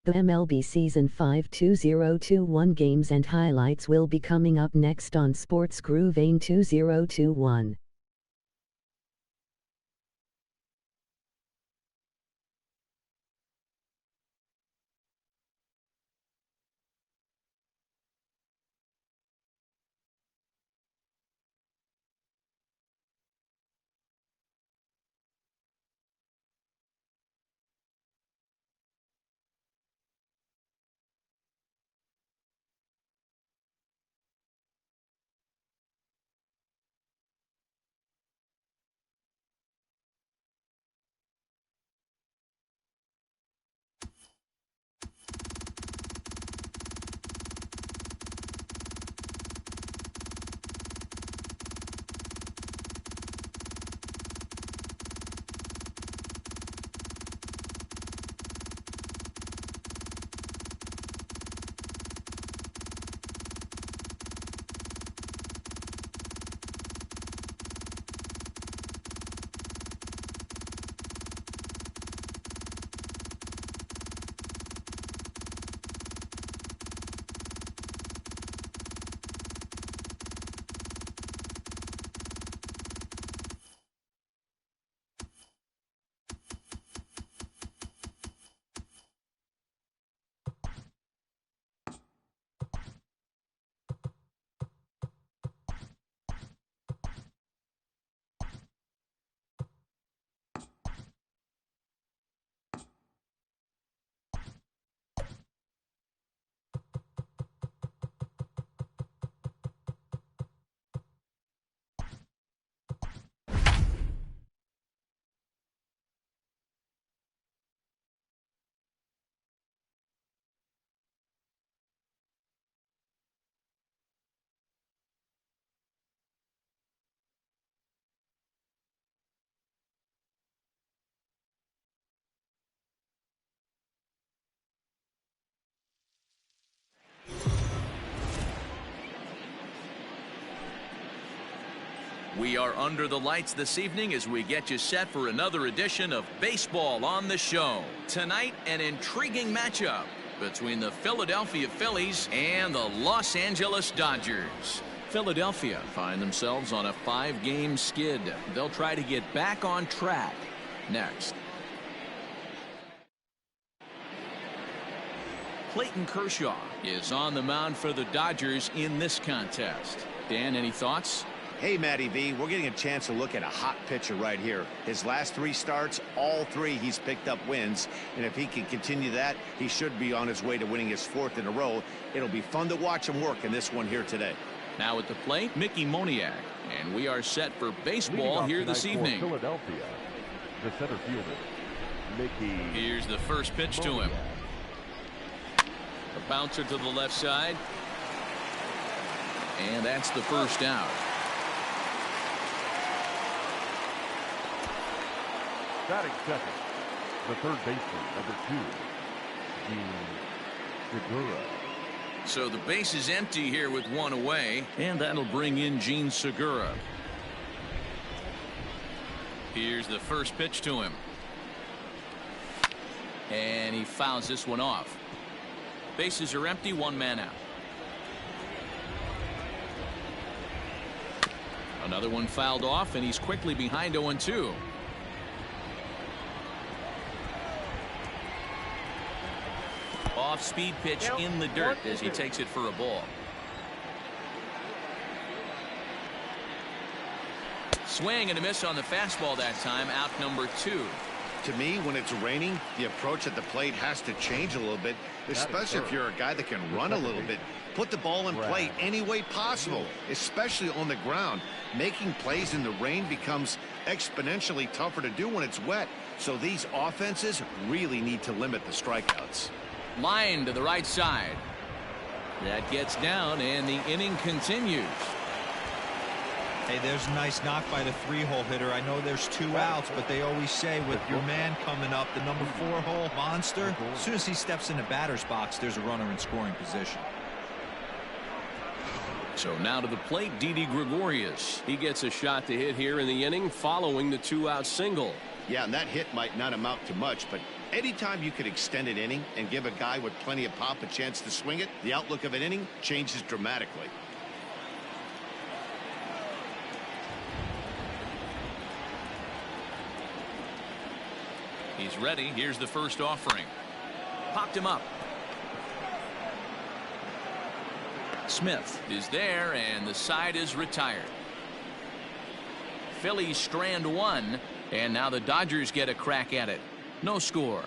The MLB Season 5 2021 games and highlights will be coming up next on Sports Groove AIM 2021. We are under the lights this evening as we get you set for another edition of Baseball on the Show. Tonight, an intriguing matchup between the Philadelphia Phillies and the Los Angeles Dodgers. Philadelphia find themselves on a 5-game skid. They'll try to get back on track next. Clayton Kershaw is on the mound for the Dodgers in this contest. Dan, any thoughts? Hey, Matty V, we're getting a chance to look at a hot pitcher right here. His last 3 starts, all 3 he's picked up wins. And if he can continue that, he should be on his way to winning his 4th in a row. It'll be fun to watch him work in this one here today. Now at the plate, Mickey Moniak. And we are set for baseball here this evening. Philadelphia, the center fielder, Mickey. Here's the first pitch to him. A bouncer to the left side. And that's the first out. Batting second, the third baseman, number 2, Seeger. So the base is empty here with 1 away, and that'll bring in Gene Segura. Here's the first pitch to him. And he fouls this one off. Bases are empty, 1 man out. Another one fouled off, and he's quickly behind 0-2. Off-speed pitch in the dirt as he takes it for a ball. Swing and a miss on the fastball that time, out number 2. To me, when it's raining, the approach at the plate has to change a little bit, especially if you're a guy that can run a little bit. Put the ball in play any way possible, especially on the ground. Making plays in the rain becomes exponentially tougher to do when it's wet. So these offenses really need to limit the strikeouts. Line to the right side. That gets down, and the inning continues. Hey, there's a nice knock by the 3-hole hitter. I know there's 2 outs, but they always say with your man coming up, the number 4-hole monster, as soon as he steps in the batter's box, there's a runner in scoring position. So now to the plate, Didi Gregorius. He gets a shot to hit here in the inning following the 2-out single. Yeah, and that hit might not amount to much, but Anytime you could extend an inning and give a guy with plenty of pop a chance to swing it, the outlook of an inning changes dramatically. He's ready. Here's the first offering. Popped him up. Smith is there, and the side is retired. Phillies strand one, and now the Dodgers get a crack at it. No score.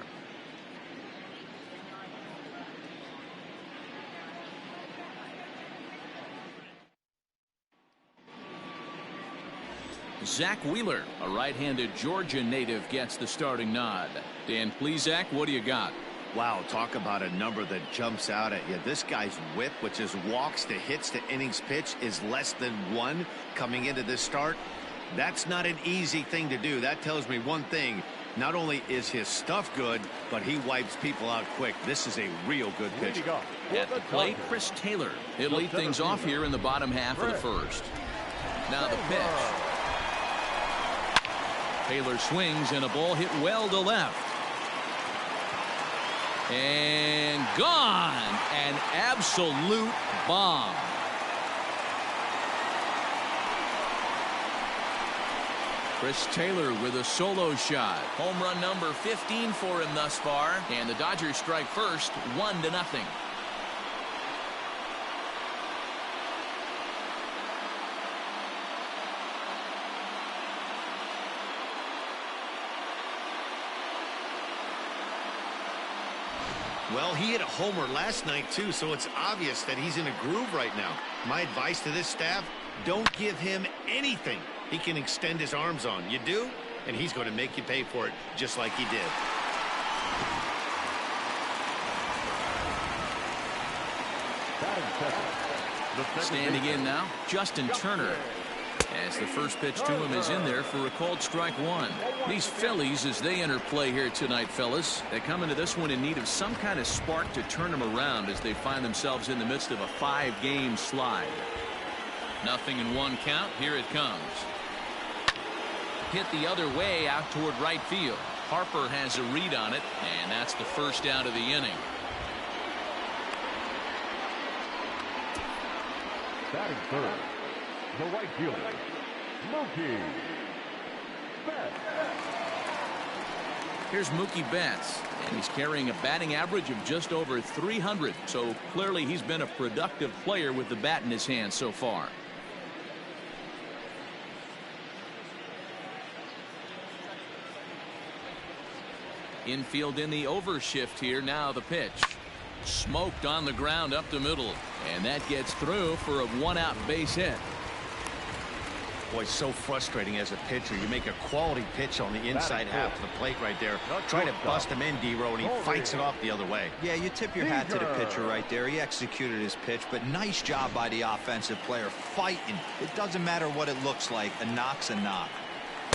Zach Wheeler, a right-handed Georgia native, gets the starting nod. Dan Plesac, what do you got? Wow, talk about a number that jumps out at you. This guy's whip, which is walks to hits to innings pitch, is less than 1 coming into this start. That's not an easy thing to do. That tells me one thing. Not only is his stuff good, but he wipes people out quick. This is a real good pitcher. At the plate, Chris Taylor. He'll lead things off here in the bottom half of the first. Now the pitch. Taylor swings, and a ball hit well to left. And gone. An absolute bomb. Chris Taylor with a solo shot. Home run number 15 for him thus far. And the Dodgers strike first, 1-0. Well, he hit a homer last night, too, so it's obvious that he's in a groove right now. My advice to this staff, don't give him anything he can extend his arms on. You do, and he's going to make you pay for it just like he did. Standing in now, Justin Turner. As the first pitch to him is in there for a called strike one. These Phillies, as they enter play here tonight, fellas, they come into this one in need of some kind of spark to turn them around as they find themselves in the midst of a 5-game slide. 0-1 count. Here it comes. Hit the other way out toward right field. Harper has a read on it, and that's the first out of the inning. Batting third, the right fielder, Mookie Betts. Here's Mookie Betts, and he's carrying a batting average of just over 300, so clearly he's been a productive player with the bat in his hand so far. Infield in the overshift here. Now the pitch. Smoked on the ground up the middle, and that gets through for a 1-out base hit. Boy, so frustrating as a pitcher. You make a quality pitch on the inside half of the plate right there. Try to bust him in, D-Row, and he fights it off the other way. Yeah, you tip your hat to the pitcher right there. He executed his pitch, but nice job by the offensive player fighting. It doesn't matter what it looks like. A knock's a knock.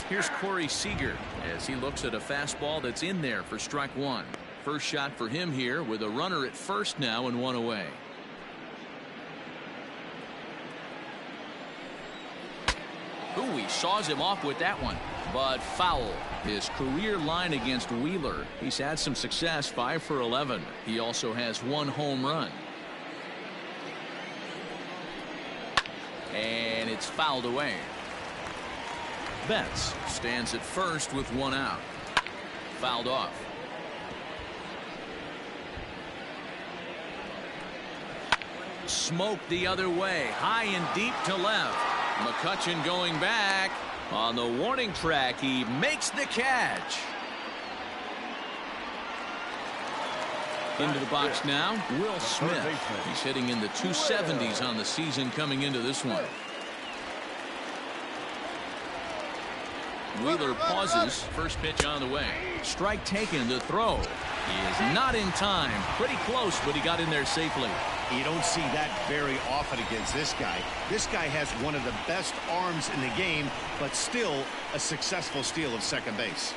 Here's Corey Seeger as he looks at a fastball that's in there for strike one. First shot for him here with a runner at first now and one away. Ooh, he saws him off with that one, but foul. His career line against Wheeler. He's had some success, 5 for 11. He also has 1 home run. And it's fouled away. Betts stands at first with 1 out. Fouled off. Smoked the other way, high and deep to left. McCutchen going back on the warning track. He makes the catch. Into the box now, Will Smith. He's hitting in the 270s on the season coming into this one. Wheeler pauses. First pitch on the way. Strike taken to throw. He is not in time. Pretty close, but he got in there safely. You don't see that very often against this guy. This guy has one of the best arms in the game, but still a successful steal of second base.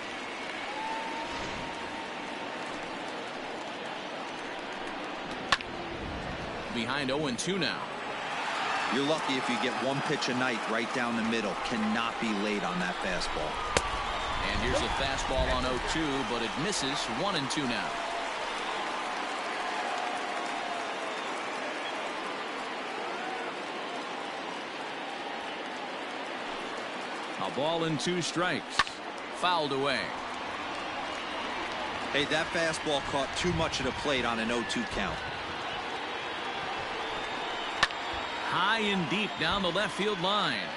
Behind 0-2 now. You're lucky if you get one pitch a night right down the middle. Cannot be late on that fastball. And here's a fastball on 0-2, but it misses. 1-2 now. A ball and 2 strikes. Fouled away. Hey, that fastball caught too much of the plate on an 0-2 count. High and deep down the left field line.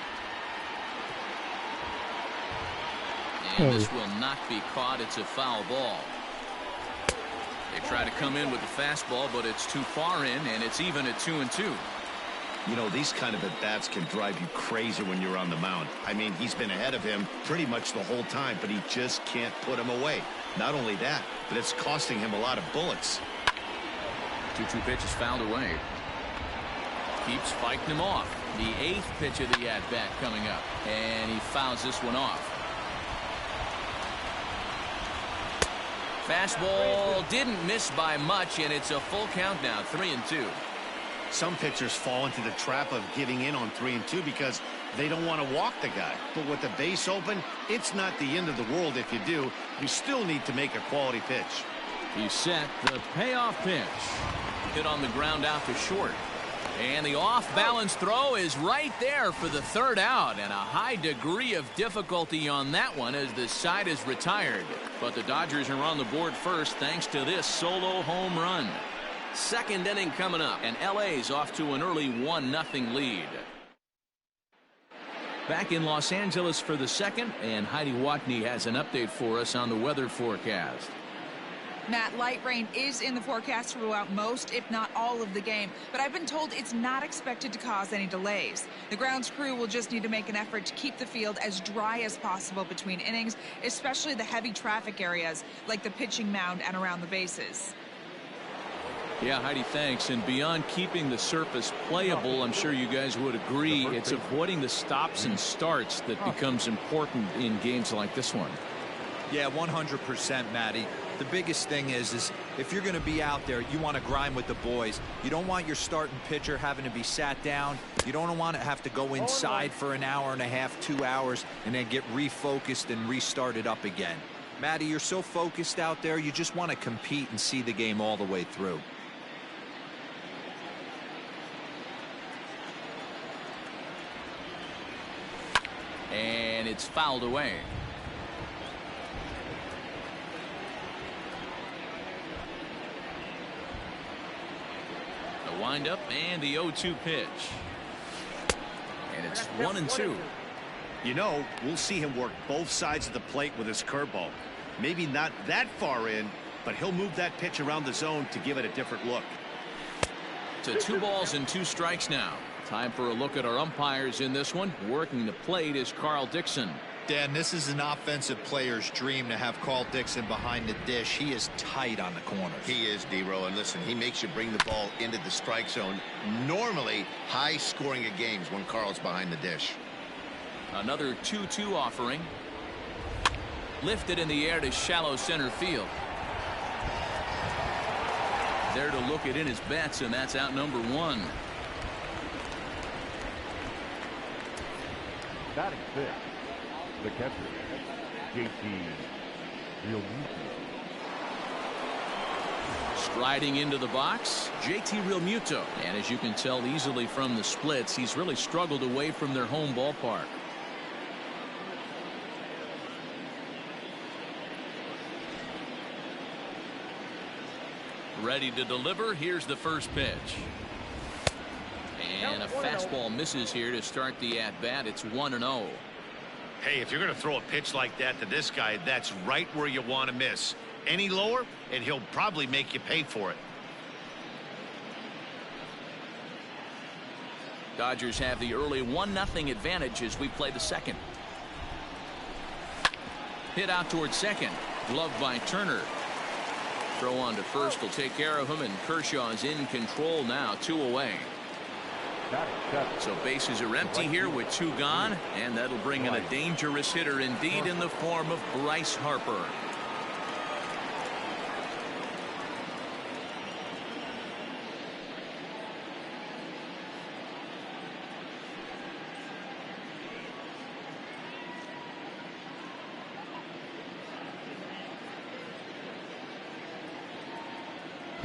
And this will not be caught. It's a foul ball. They try to come in with the fastball, but it's too far in, and it's even at 2-2. You know, these kind of at-bats can drive you crazy when you're on the mound. I mean, he's been ahead of him pretty much the whole time, but he just can't put him away. Not only that, but it's costing him a lot of bullets. 2-2 pitch is fouled away. Keeps fighting him off. The 8th pitch of the at-bat coming up, and he fouls this one off. Fastball didn't miss by much, and it's a full count now, 3-2. Some pitchers fall into the trap of giving in on 3-2 because they don't want to walk the guy. But with the base open, it's not the end of the world if you do. You still need to make a quality pitch. He's set. The payoff pitch. Hit on the ground out to short. And the off-balance throw is right there for the 3rd out, and a high degree of difficulty on that one as the side is retired. But the Dodgers are on the board first thanks to this solo home run. 2nd inning coming up, and LA's off to an early 1-0 lead. Back in Los Angeles for the 2nd, and Heidi Watney has an update for us on the weather forecast. Matt, light rain is in the forecast throughout most, if not all, of the game, but I've been told it's not expected to cause any delays. The grounds crew will just need to make an effort to keep the field as dry as possible between innings, especially the heavy traffic areas like the pitching mound and around the bases. Yeah, Heidi, thanks. And beyond keeping the surface playable, I'm sure you guys would agree, it's avoiding the stops and starts that becomes important in games like this one. Yeah, 100%, Matty. The biggest thing is if you're going to be out there, you want to grind with the boys. You don't want your starting pitcher having to be sat down. You don't want to have to go inside for an hour and a half, 2 hours, and then get refocused and restarted up again. Matty, you're so focused out there, you just want to compete and see the game all the way through. And it's fouled away. The windup and the 0-2 pitch. And it's 1-2. You know, we'll see him work both sides of the plate with his curveball. Maybe not that far in, but he'll move that pitch around the zone to give it a different look. To 2 balls and 2 strikes now. Time for a look at our umpires in this one. Working the plate is Carl Dixon. Dan, this is an offensive player's dream to have Carl Dixon behind the dish. He is tight on the corners. He is, D-Row, and listen, he makes you bring the ball into the strike zone. Normally, high scoring of games when Carl's behind the dish. Another 2-2 offering. Lifted in the air to shallow center field. There to look it in his bets, and that's out number 1. Batting 6th, the catcher, JT Realmuto. Striding into the box, JT Realmuto. And as you can tell easily from the splits, he's really struggled away from their home ballpark. Ready to deliver. Here's the first pitch. And a fastball misses here to start the at-bat. It's 1-0. Hey, if you're going to throw a pitch like that to this guy, that's right where you want to miss. Any lower, and he'll probably make you pay for it. Dodgers have the early 1-0 advantage as we play the 2nd. Hit out towards second. Gloved by Turner. Throw on to first will take care of him, and Kershaw is in control now, 2 away. So bases are empty here with 2 gone, and that'll bring in a dangerous hitter indeed in the form of Bryce Harper.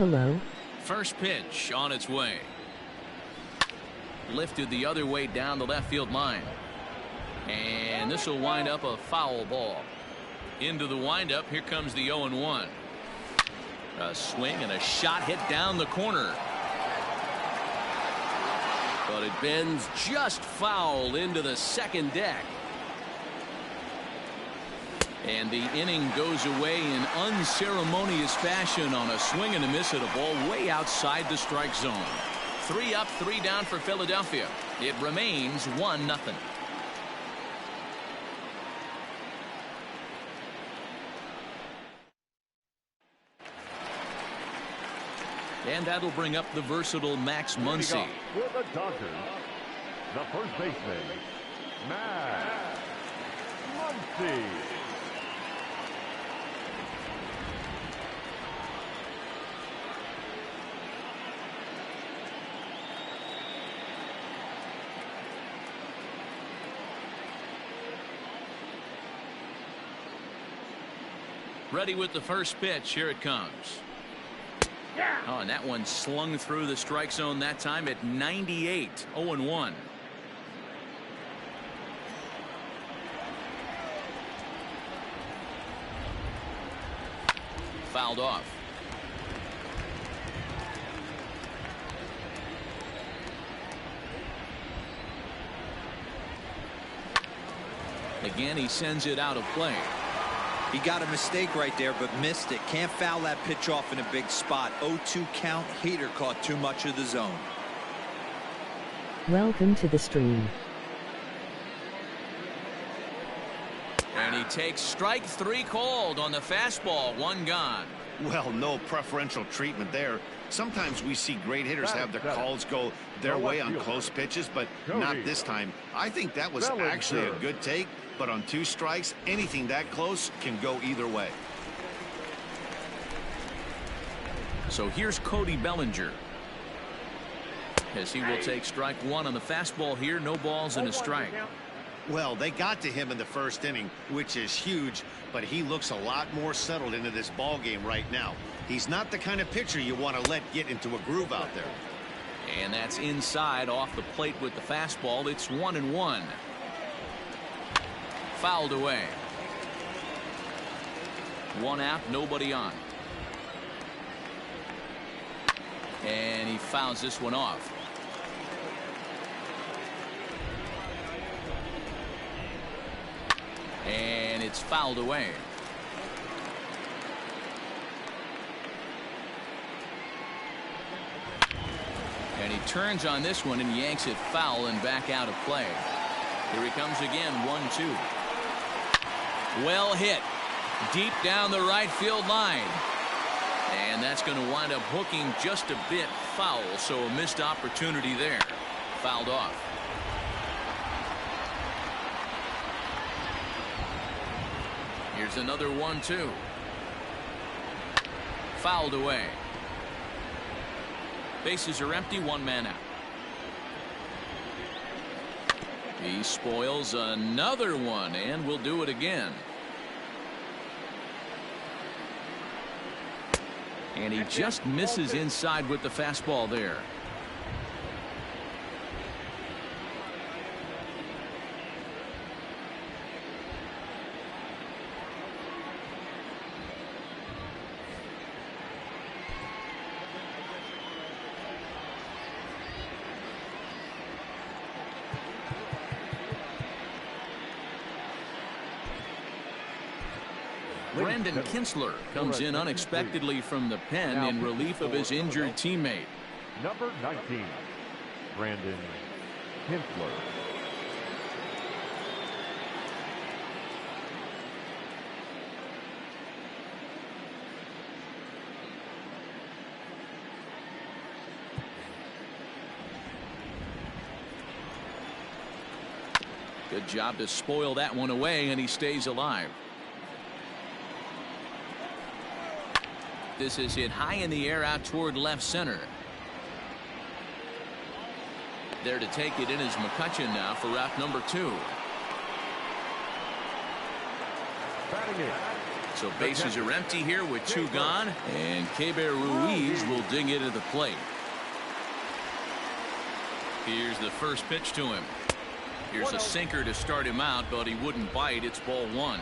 Hello? First pitch on its way. Lifted the other way down the left field line. And this will wind up a foul ball. Into the windup, here comes the 0-1. A swing and a shot hit down the corner. But it bends just foul into the second deck. And the inning goes away in unceremonious fashion on a swing and a miss at a ball way outside the strike zone. 3 up, 3 down for Philadelphia. It remains 1-0. And that'll bring up the versatile Max Muncy. For the Dodgers, the first baseman, Max Muncy. Ready with the first pitch. Here it comes. Oh, and that one slung through the strike zone that time at 98. 0-1. Fouled off. Again, he sends it out of play. He got a mistake right there, but missed it. Can't foul that pitch off in a big spot. 0-2 count. Heater caught too much of the zone. Welcome to the stream. And he takes strike 3 called on the fastball. 1 gone. Well, no preferential treatment there. Sometimes we see great hitters have their calls go their way on close pitches, but not this time. I think that was actually a good take, but on 2 strikes, anything that close can go either way. So here's Cody Bellinger, as he will take strike 1 on the fastball here. No balls and a strike. Well, they got to him in the first inning, which is huge, but he looks a lot more settled into this ball game right now. He's not the kind of pitcher you want to let get into a groove out there. And that's inside off the plate with the fastball. It's 1-1. Fouled away. 1 out, nobody on. And he fouls this one off. And it's fouled away. And he turns on this one and yanks it foul and back out of play. Here he comes again. 1-2. Well hit. Deep down the right field line. And that's going to wind up hooking just a bit foul. So a missed opportunity there. Fouled off. Here's another 1-2. Fouled away. Bases are empty. 1 man out. He spoils another one and will do it again. And he just misses inside with the fastball there. Brandon Kinsler comes in unexpectedly from the pen in relief of his injured teammate. Number 19, Brandon Kinsler. Good job to spoil that one away, and he stays alive. This is hit high in the air out toward left center. There to take it in is McCutchen now for route number 2. Batting in, So bases are empty here with 2 gone, and Keber Ruiz will dig into the plate. Here's the first pitch to him. Here's a sinker to start him out, but he wouldn't bite. It's ball 1.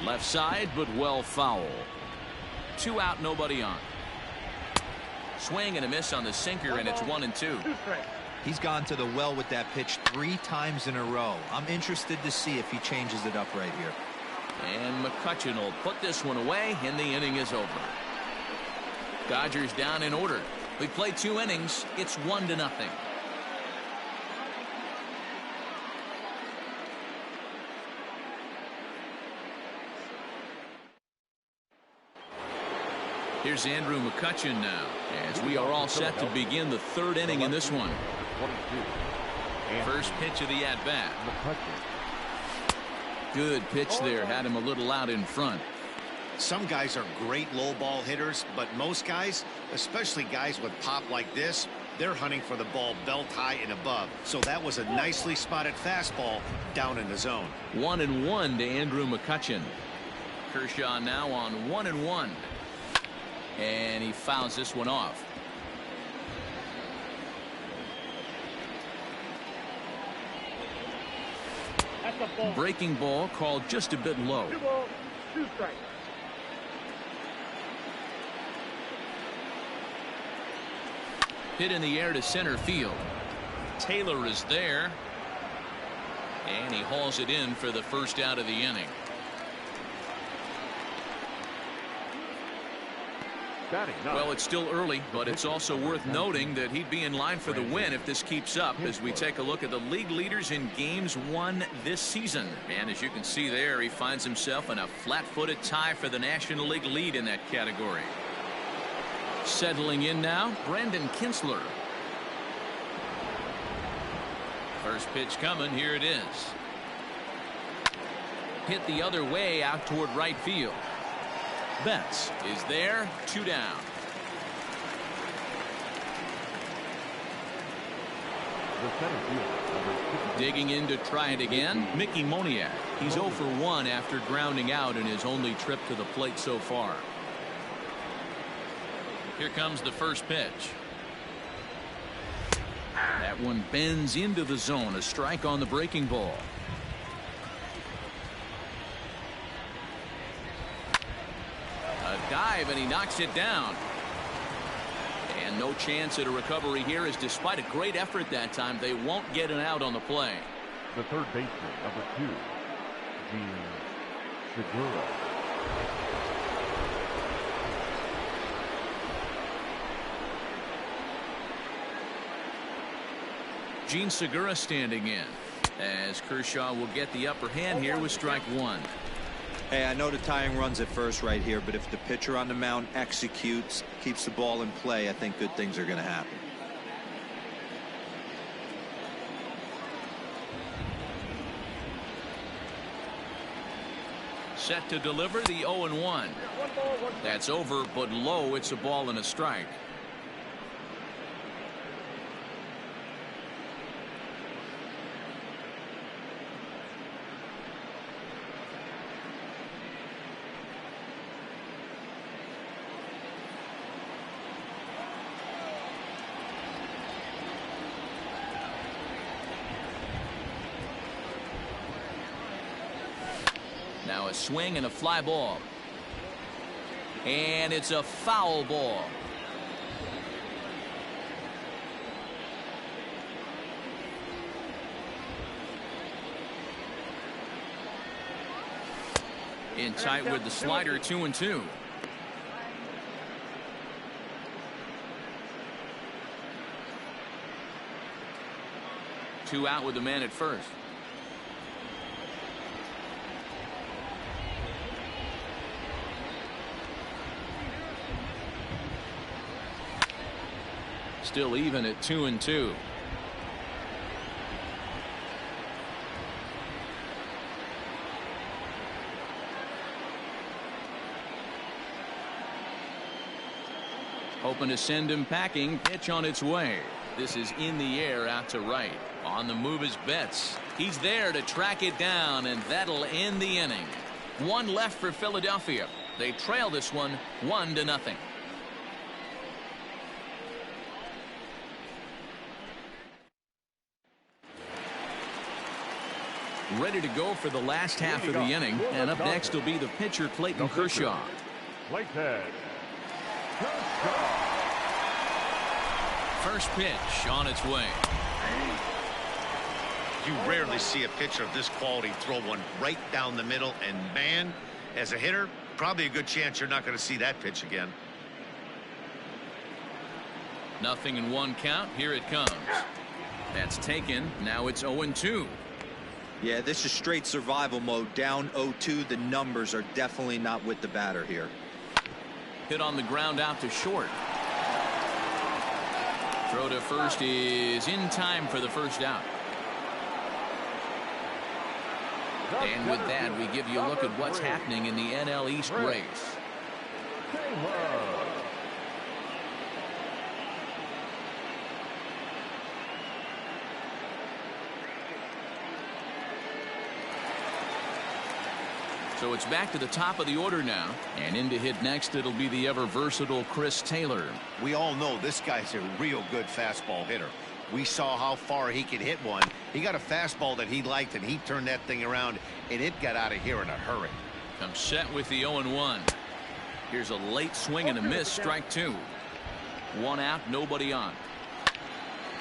Left side, but well foul. 2 out, nobody on. Swing and a miss on the sinker, and it's 1-2. He's gone to the well with that pitch 3 times in a row. I'm interested to see if he changes it up right here. And McCutchen will put this one away, and the inning is over. Dodgers down in order. We play 2 innings. It's 1-0. Here's Andrew McCutchen now, as we are all set to begin the 3rd inning in this one. First pitch of the at-bat. Good pitch there. Had him a little out in front. Some guys are great low ball hitters, but most guys, especially guys with pop like this, they're hunting for the ball belt high and above. So that was a nicely spotted fastball down in the zone. 1-1 to Andrew McCutchen. Kershaw now on 1-1. And he fouls this one off. Breaking ball called just a bit low. 2 balls, 2 strikes. Hit in the air to center field. Taylor is there. And he hauls it in for the first out of the inning. Well, it's still early, but it's also worth noting that he'd be in line for the win if this keeps up as we take a look at the league leaders in games won this season. And as you can see there, he finds himself in a flat-footed tie for the National League lead in that category. Settling in now, Brandon Kinsler. First pitch coming. Here it is. Hit the other way out toward right field. Betts is there. 2 down. Digging in to try it again, Mickey Moniak. He's 0 for 1 after grounding out in his only trip to the plate so far. Here comes the first pitch. That one bends into the zone. A strike on the breaking ball. A dive, and he knocks it down. And no chance at a recovery here, as despite a great effort that time, they won't get an out on the play. The third baseman, number 2, Seeger. Gene Segura standing in, as Kershaw will get the upper hand here with strike 1. Hey, I know the tying runs at first right here, but if the pitcher on the mound executes, keeps the ball in play, I think good things are going to happen. Set to deliver the 0-1. That's over, but low. It's a ball and a strike. Now a swing and a fly ball. And it's a foul ball. In tight with the slider, 2-2. Two out with the man at first. Still even at 2-2. Hoping to send him packing. Pitch on its way. This is in the air out to right. On the move is Betts. He's there to track it down, and that'll end the inning. One left for Philadelphia. They trail this one 1-0. Ready to go for the last half of the inning, and up next will be the pitcher Clayton Kershaw. Clayton Kershaw. First pitch on its way. You rarely see a pitcher of this quality throw one right down the middle, and man, as a hitter, probably a good chance you're not going to see that pitch again. 0-1 count. Here it comes. That's taken. Now it's 0-2. Yeah, this is straight survival mode. Down 0-2. The numbers are definitely not with the batter here. Hit on the ground out to short. Throw to first is in time for the first out. And with that, we give you a look at what's happening in the NL East race. So it's back to the top of the order now, and in to hit next it'll be the ever versatile Chris Taylor. We all know this guy's a real good fastball hitter. We saw how far he could hit one. He got a fastball that he liked, and he turned that thing around, and it got out of here in a hurry. Comes set with the 0-1. Here's a late swing and a miss. Strike two. One out, nobody on.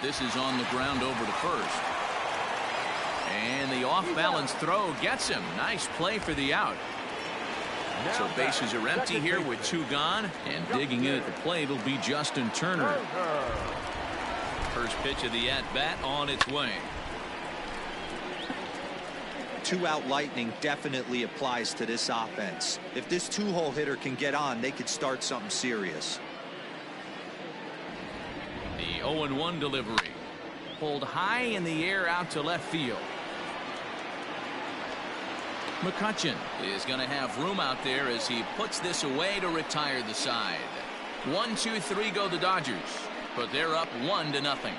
This is on the ground over to first. And the off-balance throw gets him. Nice play for the out. So bases are empty here with two gone, and digging in at the plate will be Justin Turner. First pitch of the at-bat on its way. Two-out lightning definitely applies to this offense. If this two-hole hitter can get on, they could start something serious. The 0-1 delivery. Pulled high in the air out to left field. McCutchen is going to have room out there as he puts this away to retire the side. 1-2-3 go the Dodgers, but they're up 1-0.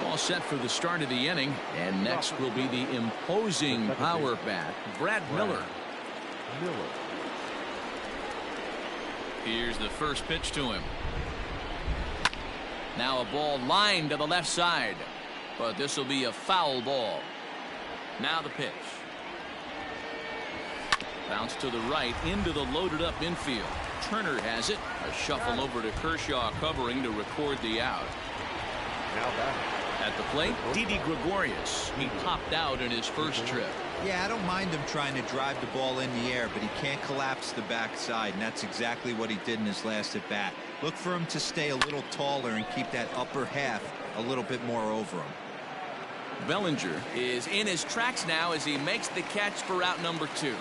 All set for the start of the inning, and next will be the imposing power bat, Brad Miller. Here's the first pitch to him. Now a ball lined to the left side, but this will be a foul ball. Now the pitch. Bounce to the right into the loaded up infield. Turner has it. A shuffle over to Kershaw covering to record the out. Now back. At the plate, Didi Gregorius. He popped out in his first trip. Yeah, I don't mind him trying to drive the ball in the air, but he can't collapse the backside, and that's exactly what he did in his last at bat. Look for him to stay a little taller and keep that upper half a little bit more over him. Bellinger is in his tracks now as he makes the catch for out number 2.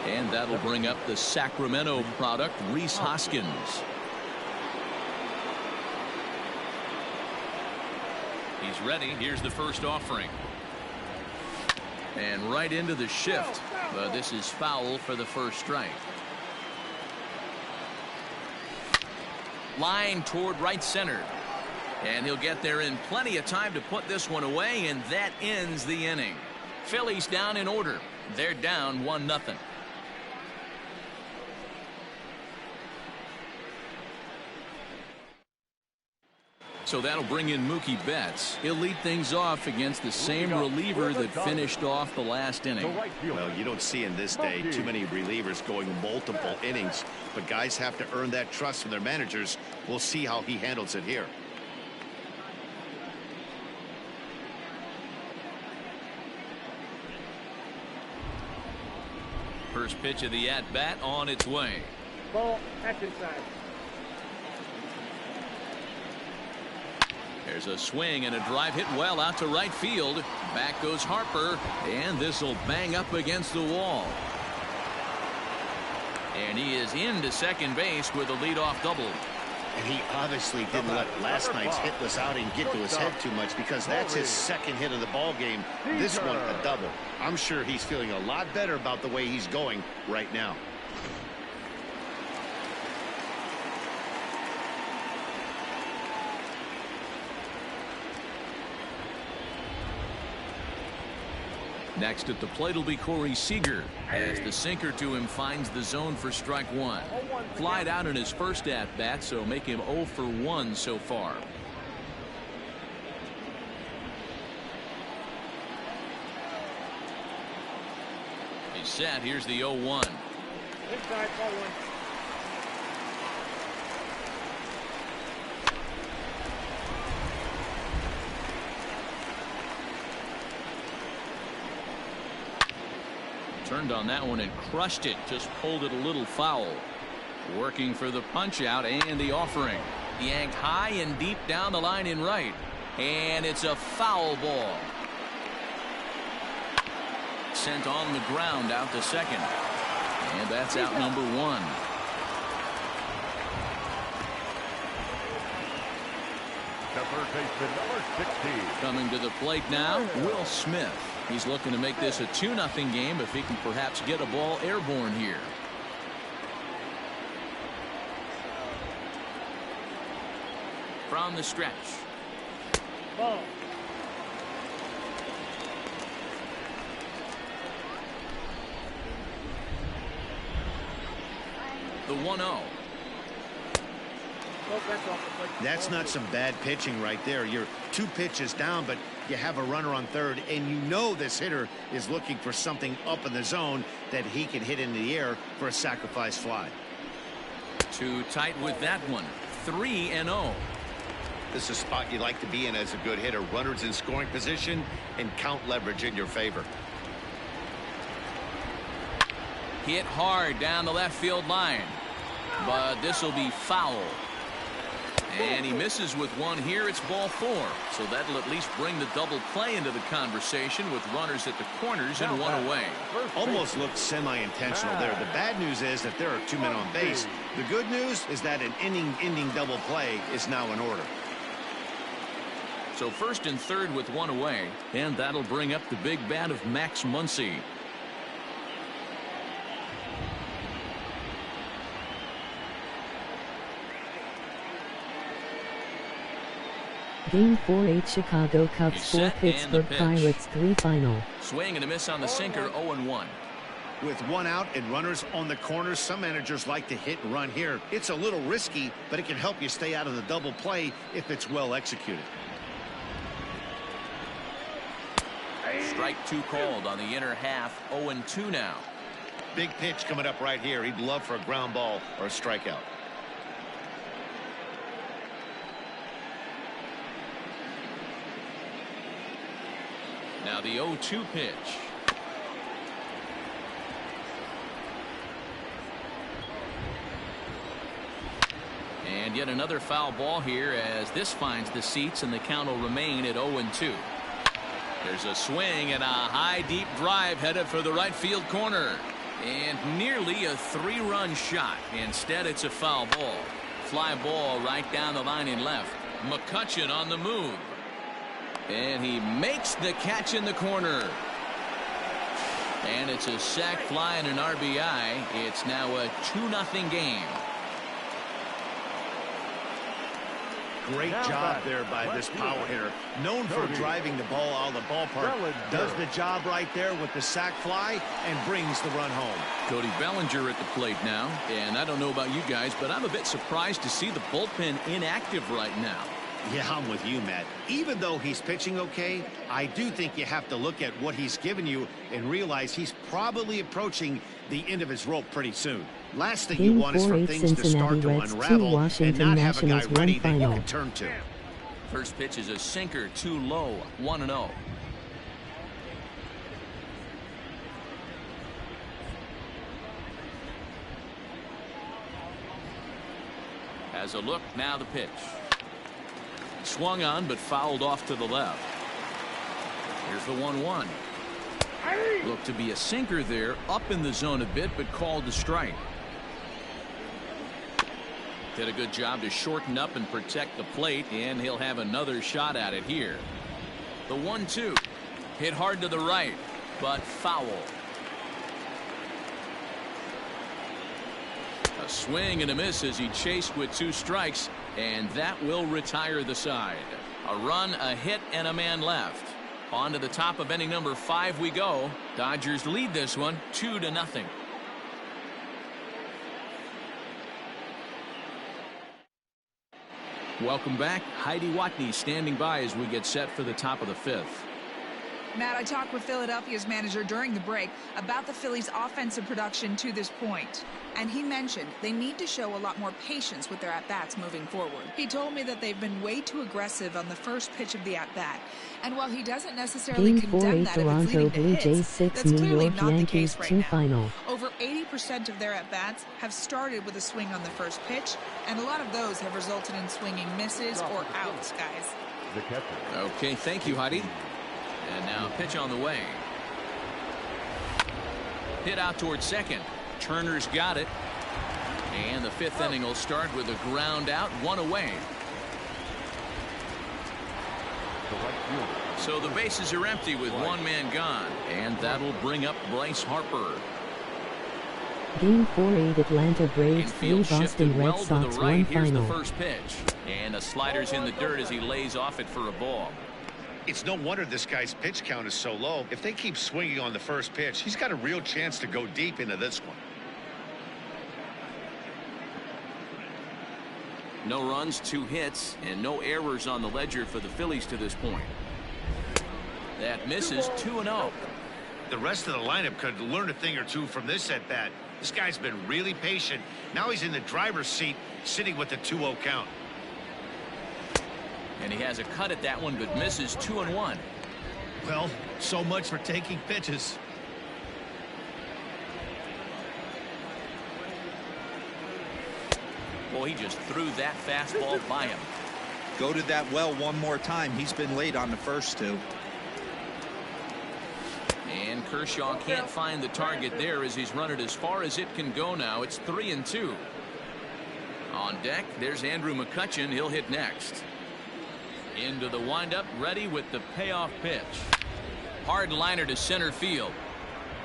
And that'll bring up the Sacramento product, Rhys Hoskins. He's ready. Here's the first offering. And right into the shift. But this is foul for the first strike. Line toward right center. And he'll get there in plenty of time to put this one away, and that ends the inning. Phillies down in order. They're down 1-0. So that'll bring in Mookie Betts. He'll lead things off against the same reliever that finished off the last inning. Well, you don't see in this day too many relievers going multiple innings, but guys have to earn that trust from their managers. We'll see how he handles it here. First pitch of the at-bat on its way. Ball, that's inside. There's a swing and a drive hit well out to right field. Back goes Harper, and this will bang up against the wall. And he is into second base with a leadoff double. And he obviously didn't let last night's hitless outing get to his head too much, because that's his second hit of the ball game. This one a double. I'm sure he's feeling a lot better about the way he's going right now. Next at the plate will be Seeger, as the sinker to him finds the zone for strike one. Flied out in his first at-bat, so make him 0 for 1 so far. He's set. Here's the 0-1. Inside, ball one. Turned on that one and crushed it. Just pulled it a little foul. Working for the punch out and the offering. Yanked high and deep down the line in right. And it's a foul ball. Sent on the ground out to second. And that's out number 1. The first baseman, number 16. Coming to the plate now, Will Smith. He's looking to make this a 2-0 game if he can perhaps get a ball airborne here. From the stretch. Ball. The 1-0. That's not some bad pitching right there. You're 2 pitches down, but you have a runner on third, and you know this hitter is looking for something up in the zone that he can hit into the air for a sacrifice fly. Too tight with that one. 3-0. This is a spot you like to be in as a good hitter. Runners in scoring position and count leverage in your favor. Hit hard down the left field line, but this will be foul. And he misses with one here. It's ball 4. So that'll at least bring the double play into the conversation with runners at the corners and 1 away. Almost looked semi-intentional there. The bad news is that there are 2 men on base. The good news is that an inning double play is now in order. So first and third with 1 away, and that'll bring up the big bat of Max Muncy. Game 4-8 Chicago Cubs 4 Pittsburgh Pirates 3 final. Swing and a miss on the sinker. 0-1. With 1 out and runners on the corners, some managers like to hit and run here. It's a little risky, but it can help you stay out of the double play if it's well executed. Strike 2 called on the inner half. 0-2 now. Big pitch coming up right here. He'd love for a ground ball or a strikeout. Now the 0-2 pitch. And yet another foul ball here as this finds the seats, and the count will remain at 0-2. There's a swing and a high deep drive headed for the right field corner. And nearly a 3-run shot. Instead it's a foul ball. Fly ball right down the line in left. McCutchen on the move. And he makes the catch in the corner. And it's a sac fly and an RBI. It's now a 2-0 game. Great job there by this power hitter. Known for driving the ball out of the ballpark. Does the job right there with the sac fly and brings the run home. Cody Bellinger at the plate now. And I don't know about you guys, but I'm a bit surprised to see the bullpen inactive right now. Yeah, I'm with you, Matt. Even though he's pitching okay, I do think you have to look at what he's given you and realize he's probably approaching the end of his rope pretty soon. Last thing you want is for things to start to unravel and not have a guy ready that you can turn to. First pitch is a sinker, too low. 1-0. Has a look, now the pitch. Swung on but fouled off to the left. Here's the 1-1. Looked to be a sinker there, up in the zone a bit, but called a strike. Did a good job to shorten up and protect the plate, and he'll have another shot at it here. The 1-2. Hit hard to the right, but foul. A swing and a miss as he chased with 2 strikes, and that will retire the side. A run, a hit, and a man left. On to the top of inning number 5 we go. Dodgers lead this one 2-0. Welcome back. Heidi Watney standing by as we get set for the top of the 5th. Matt, I talked with Philadelphia's manager during the break about the Phillies' offensive production to this point. And he mentioned they need to show a lot more patience with their at-bats moving forward. He told me that they've been way too aggressive on the first pitch of the at-bat. And while he doesn't necessarily Game condemn 4-8 that Toronto if it's leading Blue to Jays hits, 6 that's New clearly York not the Yankees case right 2 now. final. Over 80% of their at-bats have started with a swing on the first pitch, and a lot of those have resulted in swinging misses or outs, guys. The catcher. Okay, thank you, Heidi. And now pitch on the way. Hit out towards second. Turner's got it. And the 5th inning will start with a ground out, 1 away. So the bases are empty with 1 man gone. And that'll bring up Bryce Harper. Game 4-8 Atlanta Braves 3 Infield Boston shifted Red well to Sox the 1 right. Here's the final. first pitch. And a slider's in the dirt as he lays off it for a ball. It's no wonder this guy's pitch count is so low. If they keep swinging on the first pitch, he's got a real chance to go deep into this one. No runs, 2 hits, and no errors on the ledger for the Phillies to this point. That misses 2-0. The rest of the lineup could learn a thing or two from this at bat. This guy's been really patient. Now he's in the driver's seat, sitting with the 2-0 count. And he has a cut at that one, but misses 2-1. Well, so much for taking pitches. Boy, he just threw that fastball by him. Go to that well one more time. He's been late on the first 2. And Kershaw can't find the target there as he's run it as far as it can go now. It's 3-2. On deck, there's Andrew McCutchen. He'll hit next. Into the windup, ready with the payoff pitch. Hard liner to center field.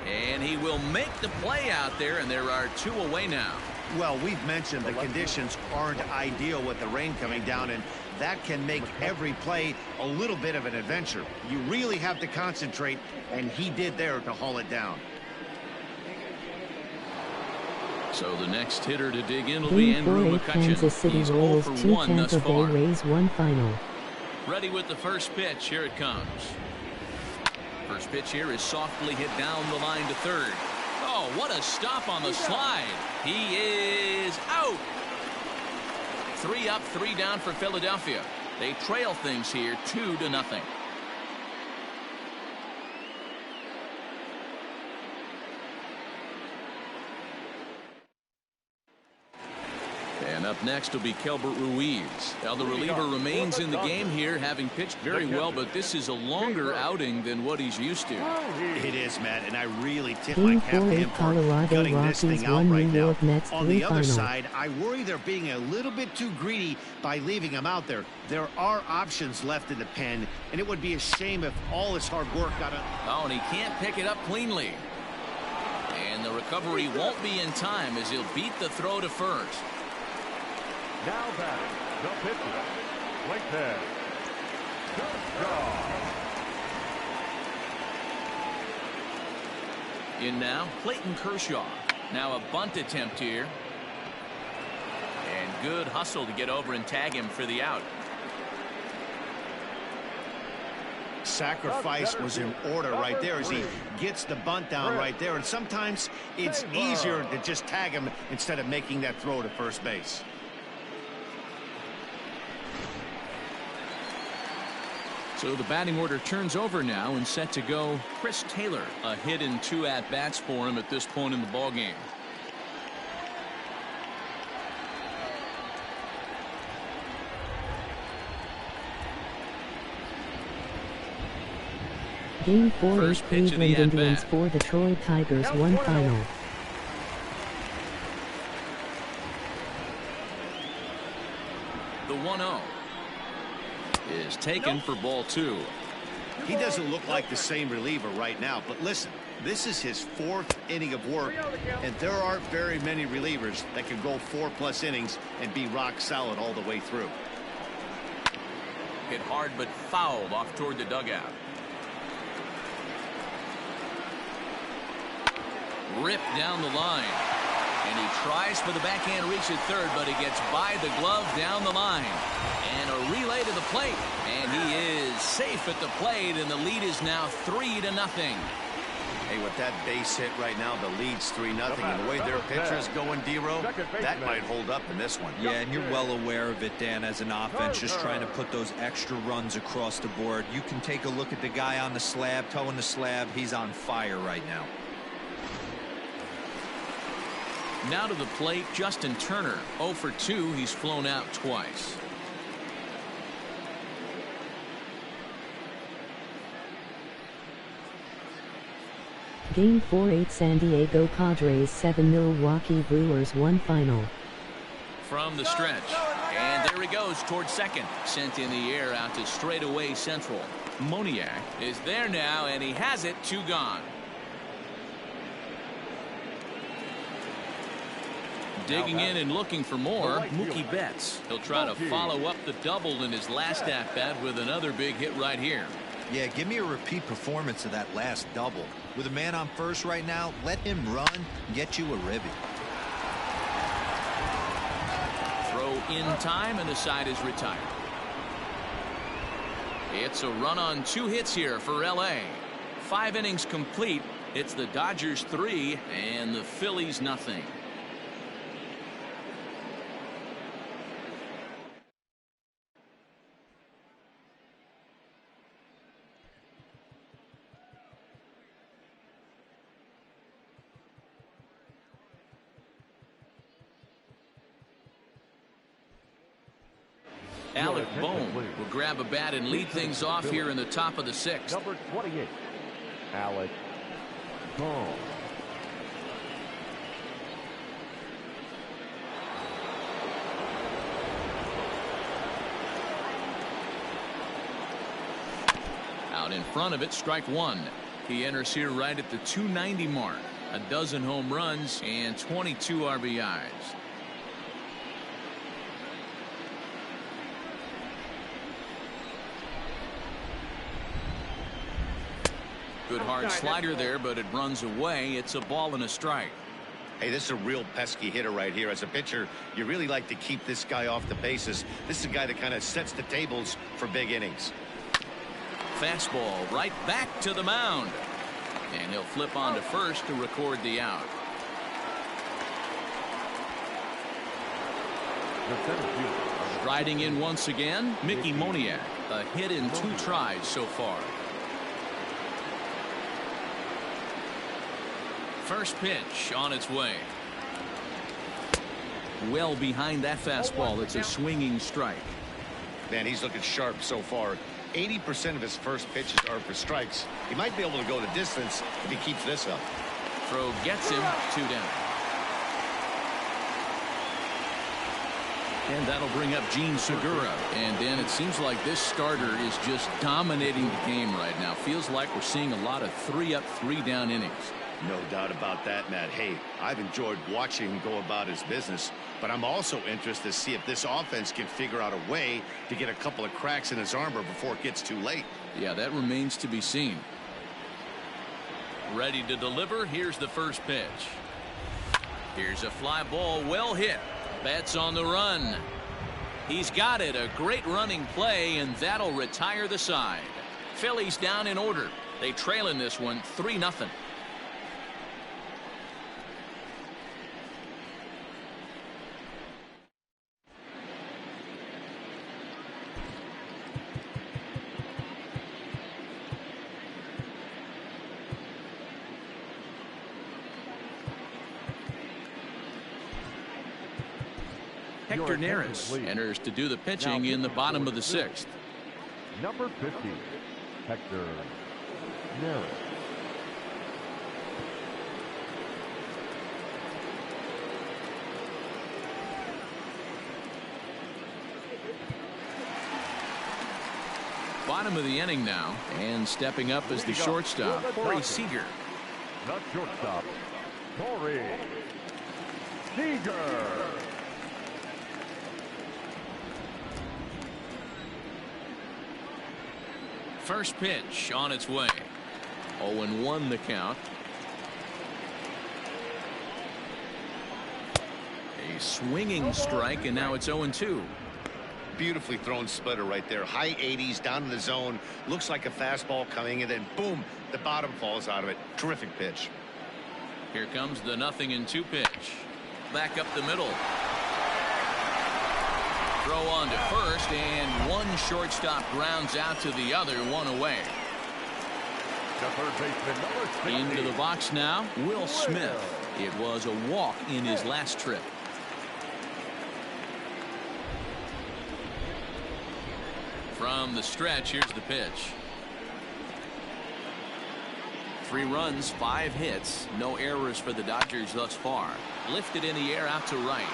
And he will make the play out there, and there are 2 away now. Well, we've mentioned the conditions aren't ideal with the rain coming down, and that can make every play a little bit of an adventure. You really have to concentrate, and he did there to haul it down. So the next hitter to dig in will be Game Andrew 4-8 McCutchen. Kansas City He's 0 Royals for 2 1 thus Tampa Bay far. Rays 1 final. Ready with the first pitch. Here it comes. First pitch here is softly hit down the line to third. Oh, what a stop on the slide. He is out. 3 up, 3 down for Philadelphia. They trail things here 2-0. And up next will be Kelbert Ruiz. Now the reliever remains in the game here, having pitched very well, but this is a longer outing than what he's used to. It is, Matt, and I really tip my Game cap to him 4-8 for Colorado gutting this Rockies thing out 1 right New now. York Mets On 3 the other final. side, I worry they're being a little bit too greedy by leaving him out there. There are options left in the pen, and it would be a shame if all his hard work got Oh, and he can't pick it up cleanly. And the recovery won't be in time as he'll beat the throw to first. Now batting, the pitcher, Clayton Kershaw. In now, Clayton Kershaw. Now a bunt attempt here. And good hustle to get over and tag him for the out. sacrifice was in order right there as he gets the bunt down right there. And sometimes it's easier to just tag him instead of making that throw to first base. So the batting order turns over now and set to go Chris Taylor. A hit and 2 at-bats for him at this point in the ballgame. Game 4 First is pitch of the Cleveland Indians at-bat. 4 Detroit Tigers 1 final. The 1-0 is taken for ball 2. He doesn't look like the same reliever right now, but listen, this is his 4th inning of work, and there aren't very many relievers that can go 4+ innings and be rock solid all the way through. Hit hard but fouled off toward the dugout. Ripped down the line. And he tries for the backhand reach at third, but he gets by the glove down the line. And a relay to the plate. And he is safe at the plate, and the lead is now 3-0. Hey, with that base hit right now, the lead's 3-0, and the way their pitcher's going, D-Row, that might hold up in this one. Yeah, and you're well aware of it, Dan, as an offense, just trying to put those extra runs across the board. You can take a look at the guy on the slab, towing the slab. He's on fire right now. Now to the plate, Justin Turner. 0 for 2. He's flown out twice. Game 4-8 San Diego Padres 7 Milwaukee Brewers 1 final. From the stretch. And there he goes towards second. Sent in the air out to straightaway central. Moniak is there now, and he has it. 2 gone. Digging in and looking for more, Mookie Betts. He'll try to follow up the double in his last at-bat with another big hit right here. Yeah, give me a repeat performance of that last double. With a man on first right now, let him run and get you a ribby. Throw in time, and the side is retired. It's a run on 2 hits here for L.A. 5 innings complete. It's the Dodgers 3 and the Phillies nothing. Alec Bohm will grab a bat and lead things off here in the top of the 6th. Number 28, Alec Bohm. Out in front of it, strike 1. He enters here right at the 290 mark. A dozen home runs and 22 RBIs. Good hard slider there, but it runs away. It's a ball and a strike. Hey, this is a real pesky hitter right here. As a pitcher, you really like to keep this guy off the bases. This is a guy that kind of sets the tables for big innings. Fastball right back to the mound. And he'll flip on to first to record the out. Riding in once again, Mickey Moniak. A hit in 2 tries so far. First pitch on its way. Well behind that fastball. It's a swinging strike. Man, he's looking sharp so far. 80% of his first pitches are for strikes. He might be able to go the distance if he keeps this up. Throw gets him. 2 down. And that'll bring up Gene Segura. And then it seems like this starter is just dominating the game right now. Feels like we're seeing a lot of 3-up, 3-down innings. No doubt about that, Matt. Hey, I've enjoyed watching him go about his business, but I'm also interested to see if this offense can figure out a way to get a couple of cracks in his armor before it gets too late. Yeah, that remains to be seen. Ready to deliver. Here's the first pitch. Here's a fly ball, well hit. Betts on the run. He's got it. A great running play, and that'll retire the side. Phillies down in order. They trail in this one 3-0. Hector Neris enters to do the pitching in the bottom of the 6th. Number 50, Hector Neris. Bottom of the inning now, and stepping up as the shortstop, Seeger. Not shortstop, Seeger. First pitch on its way. 0-1 the count. A swinging strike, and now it's 0-2. Beautifully thrown splitter right there. High 80s down in the zone. Looks like a fastball coming in, and boom, the bottom falls out of it. Terrific pitch. Here comes the 0-2 pitch. Back up the middle. Throw on to first, and one shortstop grounds out to the other, one away. The third baseman, number 60. Into the box now, Will Smith. It was a walk in his last trip. From the stretch, here's the pitch. 3 runs, 5 hits, no errors for the Dodgers thus far. Lifted in the air out to right.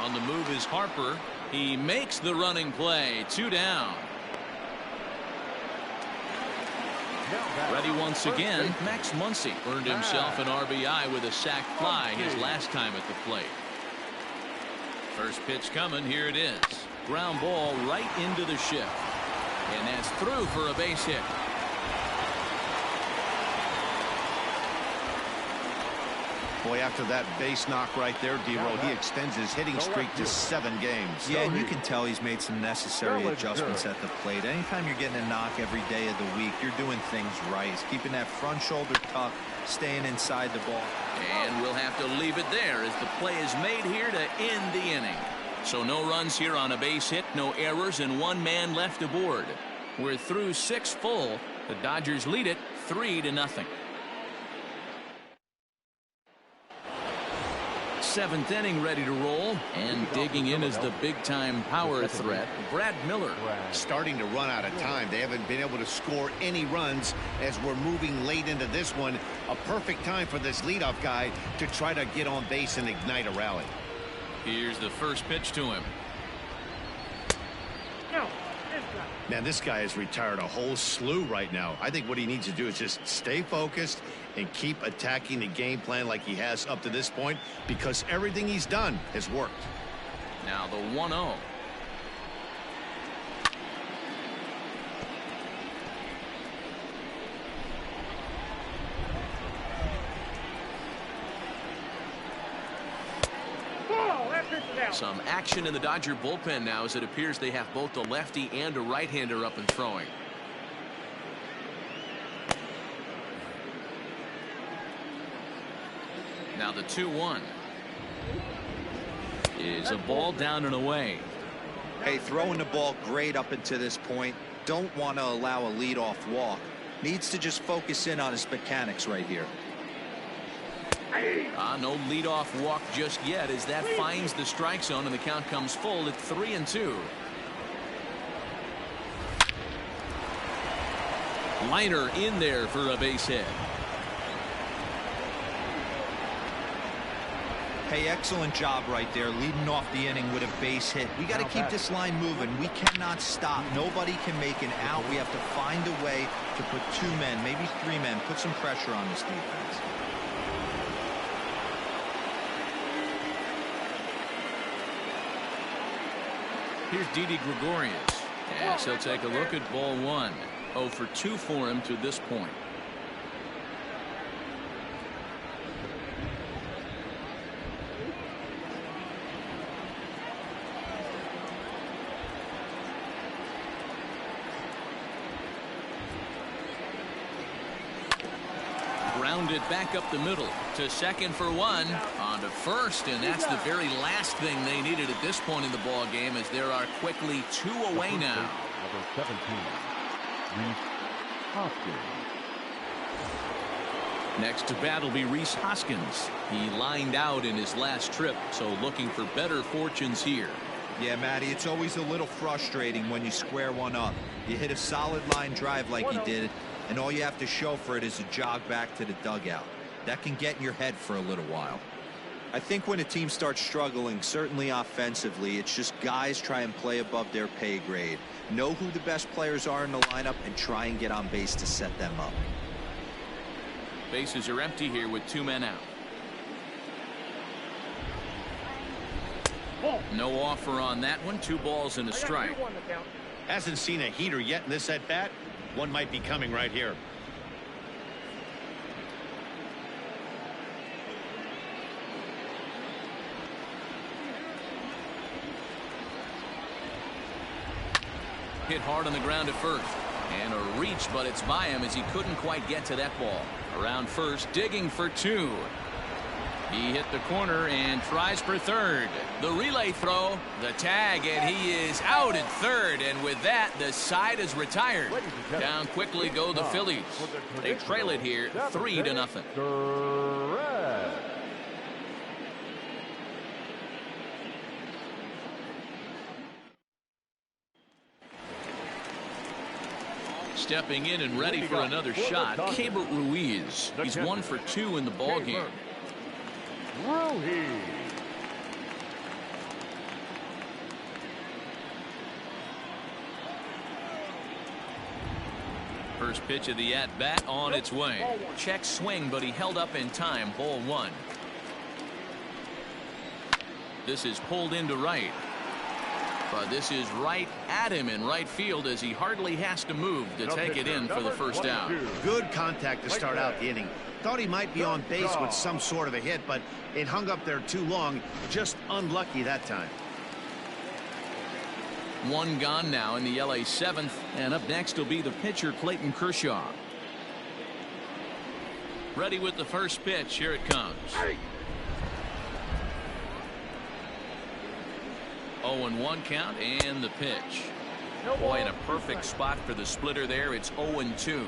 On the move is Harper. He makes the running play. 2 down. Ready once again, Max Muncy earned himself an RBI with a sac fly his last time at the plate. First pitch coming, here it is. Ground ball right into the shift. And that's through for a base hit. Boy, after that base knock right there, D-Roll, he extends his hitting streak to 7 games. Yeah, and you can tell he's made some necessary adjustments at the plate. Anytime you're getting a knock every day of the week, you're doing things right. He's keeping that front shoulder tucked, staying inside the ball. And we'll have to leave it there as the play is made here to end the inning. So no runs here on a base hit, no errors, and 1 man left aboard. We're through 6 full. The Dodgers lead it 3-0. 7th inning ready to roll, and digging in is the big-time power threat, Brad Miller. Starting to run out of time. They haven't been able to score any runs as we're moving late into this one. A perfect time for this leadoff guy to try to get on base and ignite a rally. Here's the first pitch to him. Man, this guy has retired a whole slew right now. I think what he needs to do is just stay focused and keep attacking the game plan like he has up to this point, because everything he's done has worked. Now the 1-0. Some action in the Dodger bullpen now, as it appears they have both a lefty and a right-hander up and throwing. Now the 2-1 is a ball down and away. Hey, throwing the ball great up until this point. Don't want to allow a leadoff walk. Needs to just focus in on his mechanics right here. No leadoff walk just yet, as that finds the strike zone and the count comes full at 3-2. Liner in there for a base hit. Hey, excellent job right there, leading off the inning with a base hit. We got to keep this line moving. We cannot stop. Nobody can make an out. We have to find a way to put 2 men, maybe 3 men, put some pressure on this defense. Here's Didi Gregorius, as he'll take a look at ball 1. 0 for 2 for him to this point. Grounded back up the middle to second for 1, on to first, and that's the very last thing they needed at this point in the ball game, as there are quickly 2 away now. Number 17, Rhys Hoskins. Next to bat will be Rhys Hoskins. He lined out in his last trip, so looking for better fortunes here. Yeah, Matty, it's always a little frustrating when you square one up. You hit a solid line drive like he did, and all you have to show for it is a jog back to the dugout. That can get in your head for a little while. I think when a team starts struggling, certainly offensively, it's just guys try and play above their pay grade. Know who the best players are in the lineup and try and get on base to set them up. Bases are empty here with 2 men out. No offer on that one. 2 balls and a strike. Hasn't seen a heater yet in this at bat. One might be coming right here. Hit hard on the ground at first. And a reach, but it's by him as he couldn't quite get to that ball. Around first, digging for 2. He hit the corner and tries for third. The relay throw, the tag, and he is out at third. And with that, the side is retired. Down quickly go the Phillies. They trail it here 3-0. Stepping in and ready for another shot, Keibert Ruiz. He's 1 for 2 in the ballgame. First pitch of the at-bat on its way. Check swing, but he held up in time. Ball 1. This is pulled into right. But this is right at him in right field as he hardly has to move to take it in for the first out. Good contact to start out the inning. Thought he might be on base with some sort of a hit, but it hung up there too long. Just unlucky that time. 1 gone now in the LA 7th, and up next will be the pitcher Clayton Kershaw. Ready with the first pitch. Here it comes. 0-1 count and the pitch. Boy, in a perfect spot for the splitter there. It's 0-2.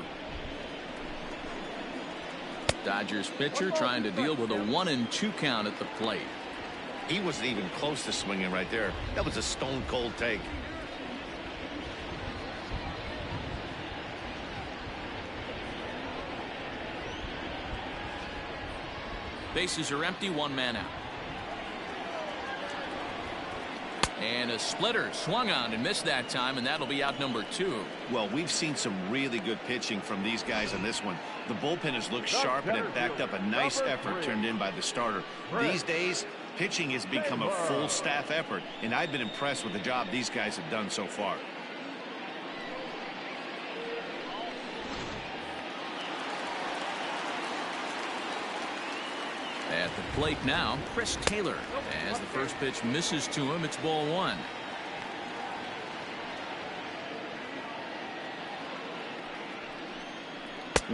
Dodgers pitcher trying to deal with a 1-2 count at the plate. He wasn't even close to swinging right there. That was a stone cold take. Bases are empty. 1 man out. And a splitter swung on and missed that time, and that'll be out number 2. Well, we've seen some really good pitching from these guys in this one. The bullpen has looked sharp, and it backed up a nice effort turned in by the starter. These days, pitching has become a full staff effort, and I've been impressed with the job these guys have done so far. At the plate now, Chris Taylor. As the first pitch misses to him, it's ball 1.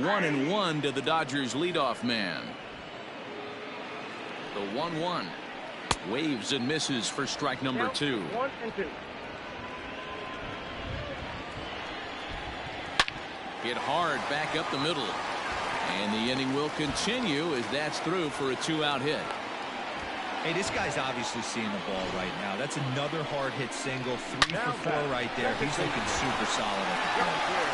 One and 1 to the Dodgers leadoff man. The 1-1. Waves and misses for strike number 2. 1-2. Hit hard back up the middle. And the inning will continue as that's through for a 2-out hit. Hey, this guy's obviously seeing the ball right now. That's another hard hit single. 3 for 4 right there. He's looking super solid at the plate.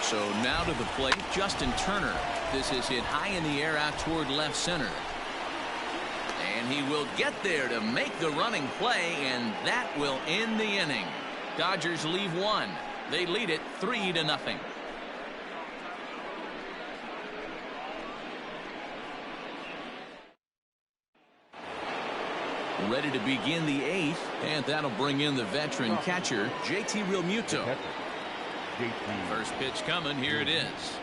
So now to the plate, Justin Turner. This is hit high in the air out toward left center. And he will get there to make the running play, and that will end the inning. Dodgers leave 1. They lead it 3-0. Ready to begin the 8th, and that'll bring in the veteran catcher, JT Realmuto. First pitch coming. Here it is.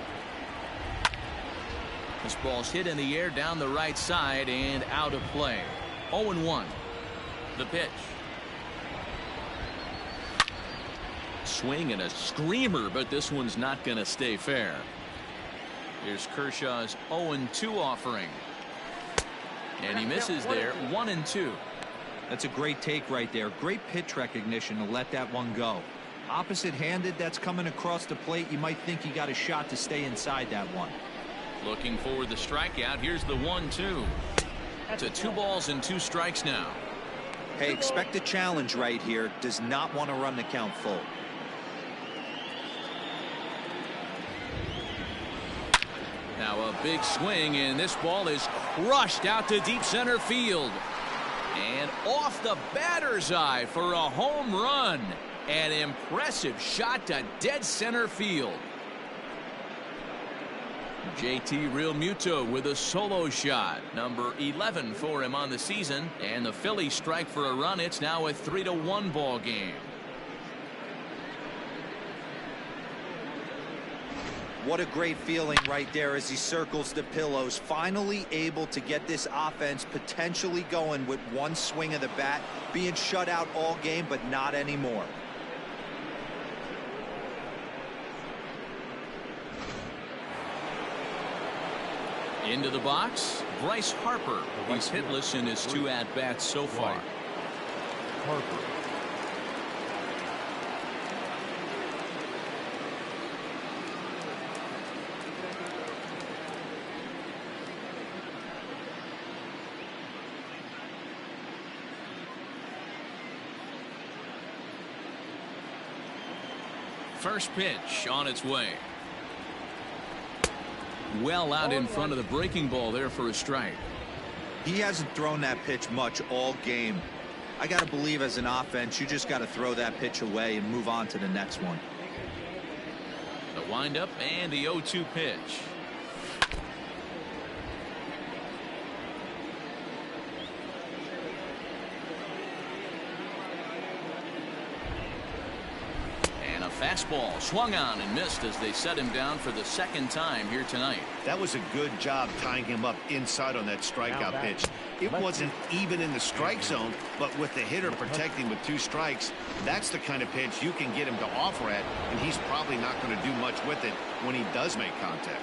This ball's hit in the air down the right side and out of play. 0-1. The pitch. Swing and a screamer, but this one's not going to stay fair. Here's Kershaw's 0-2 offering. And he misses there. 1-2. That's a great take right there. Great pitch recognition to let that one go. Opposite-handed, that's coming across the plate. You might think he got a shot to stay inside that one. Looking for the strikeout. Here's the 1-2. To 2 balls and 2 strikes now. Hey, expect a challenge right here. Does not want to run the count full. Now a big swing, and this ball is crushed out to deep center field. And off the batter's eye for a home run. An impressive shot to dead center field. JT Realmuto with a solo shot. Number 11 for him on the season. And the Phillies strike for a run. It's now a 3-1 ball game. What a great feeling right there as he circles the pillows. Finally able to get this offense potentially going with one swing of the bat. Being shut out all game, but not anymore. Into the box, Bryce Harper. He's hitless in his 2 at-bats so far. Harper. First pitch on its way. Well out in front of the breaking ball there for a strike. He hasn't thrown that pitch much all game. I got to believe as an offense, you just got to throw that pitch away and move on to the next one. The windup and the 0-2 pitch. Fastball swung on and missed as they set him down for the second time here tonight. That was a good job tying him up inside on that strikeout pitch. It wasn't even in the strike zone, but with the hitter protecting with 2 strikes, that's the kind of pitch you can get him to offer at, and he's probably not going to do much with it when he does make contact.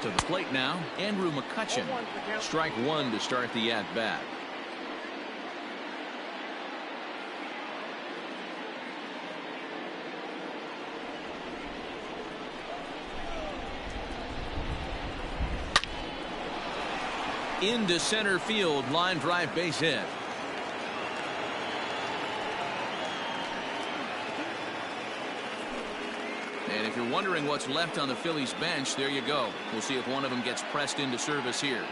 To the plate now, Andrew McCutchen. Strike 1 to start the at-bat. Into center field, line drive, base hit. And if you're wondering what's left on the Phillies bench, there you go. We'll see if one of them gets pressed into service here.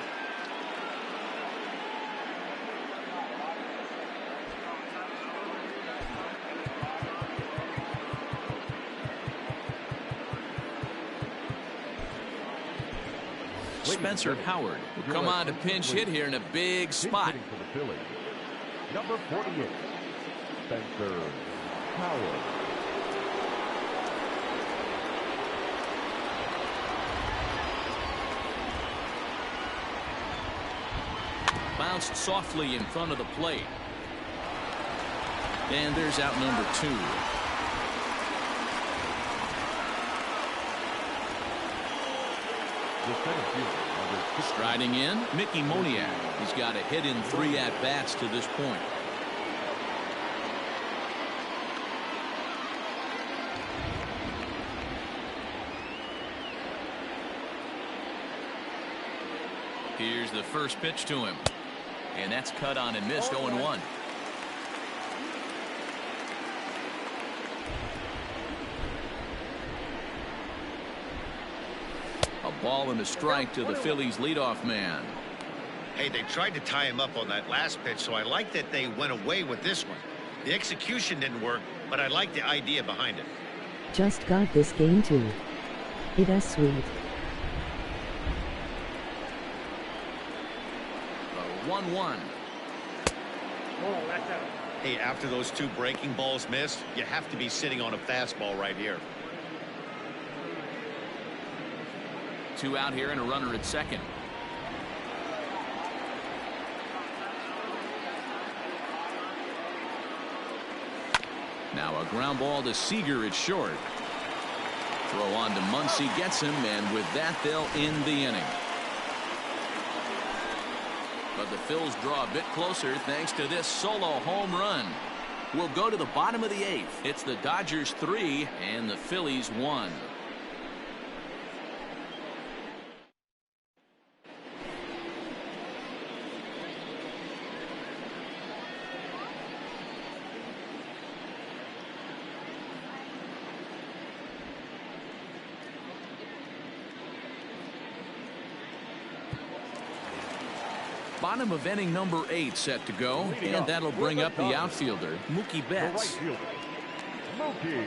Spencer Howard will come on to pinch hit here in a big spot. For the Phillies, number 48, Spencer Howard. Bounced softly in front of the plate. And there's out number 2. Striding in, Mickey Moniak. He's got a hit in 3 at-bats to this point. Here's the first pitch to him. And that's cut on and missed. 0-1. A ball and a strike to the Phillies leadoff man. Hey, they tried to tie him up on that last pitch, so I like that they went away with this one. The execution didn't work, but I like the idea behind it. Just got this game too. It is sweet. 1-1. Hey, after those 2 breaking balls missed, you have to be sitting on a fastball right here. 2 out here and a runner at second. Now a ground ball to Seeger at short. Throw on to Muncy, gets him, and with that they'll end the inning. But the Phils draw a bit closer thanks to this solo home run. We'll go to the bottom of the 8th. It's the Dodgers 3 and the Phillies 1. Bottom of inning number 8 set to go, and that'll bring up the outfielder, Mookie Betts. Mookie.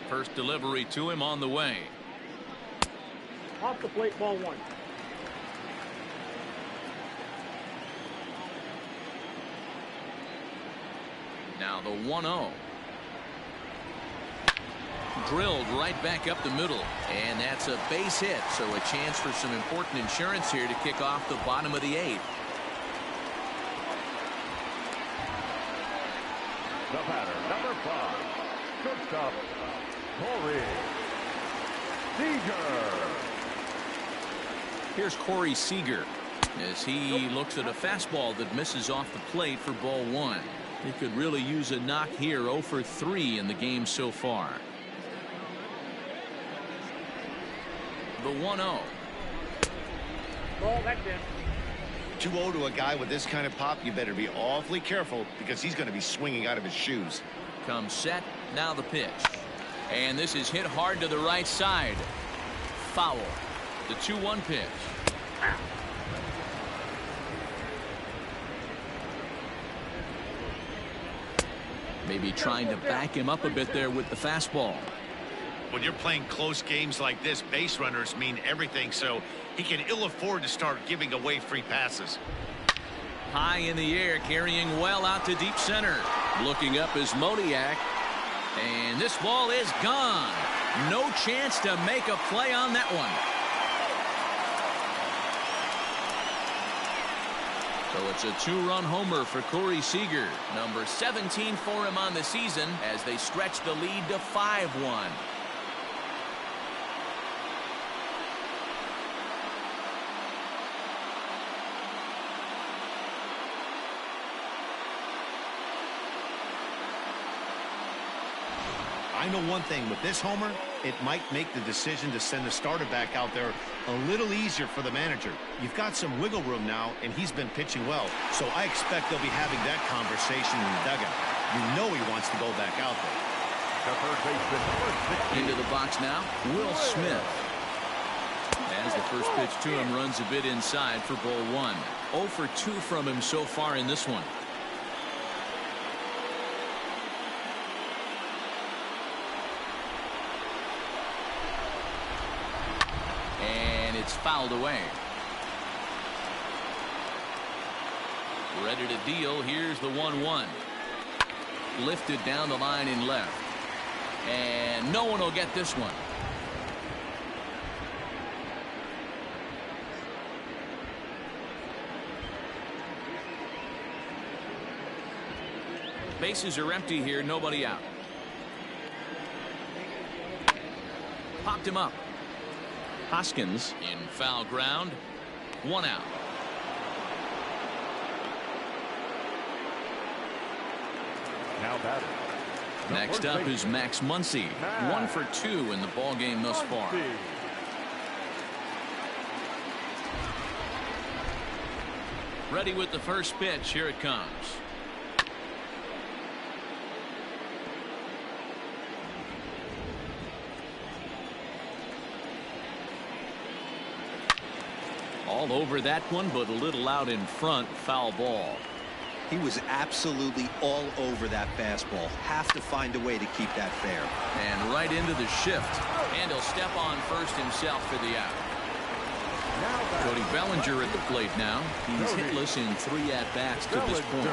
First delivery to him on the way. Off the plate, ball 1. Now the 1-0. Drilled right back up the middle, and that's a base hit, so a chance for some important insurance here to kick off the bottom of the 8th. The batter, number 5, shortstop, Corey Seeger. Here's Corey Seeger as he looks at a fastball that misses off the plate for ball 1. He could really use a knock here. 0 for 3 in the game so far. The 1-0. Ball, that's in. 2-0 to a guy with this kind of pop, you better be awfully careful because he's going to be swinging out of his shoes. Comes set. Now the pitch. And this is hit hard to the right side. Foul. The 2-1 pitch. Maybe trying to back him up a bit there with the fastball. When you're playing close games like this, base runners mean everything, so he can ill afford to start giving away free passes. High in the air, carrying well out to deep center. Looking up is Modiak. And this ball is gone. No chance to make a play on that one. So it's a 2-run homer for Corey Seager. Number 17 for him on the season as they stretch the lead to 5-1. I know one thing with this homer, it might make the decision to send the starter back out there a little easier for the manager. You've got some wiggle room now, and he's been pitching well, so I expect they'll be having that conversation in the dugout. You know he wants to go back out there. The third baseman, number 16. Into the box now, Will Smith. As the first pitch to him runs a bit inside for ball 1. 0 for 2 from him so far in this one. It's fouled away. Ready to deal. Here's the 1-1. Lifted down the line in left. And no one will get this one. Bases are empty here. Nobody out. Popped him up. Hoskins in foul ground. 1 out. Now batting. Next up is Max Muncy. 1 for 2 in the ball game thus far. Ready with the first pitch. Here it comes. All over that one, but a little out in front. Foul ball. He was absolutely all over that fastball. Have to find a way to keep that fair. And right into the shift. And he'll step on first himself for the out. Cody Bellinger at the plate now. He's hitless in 3 at-bats to this point.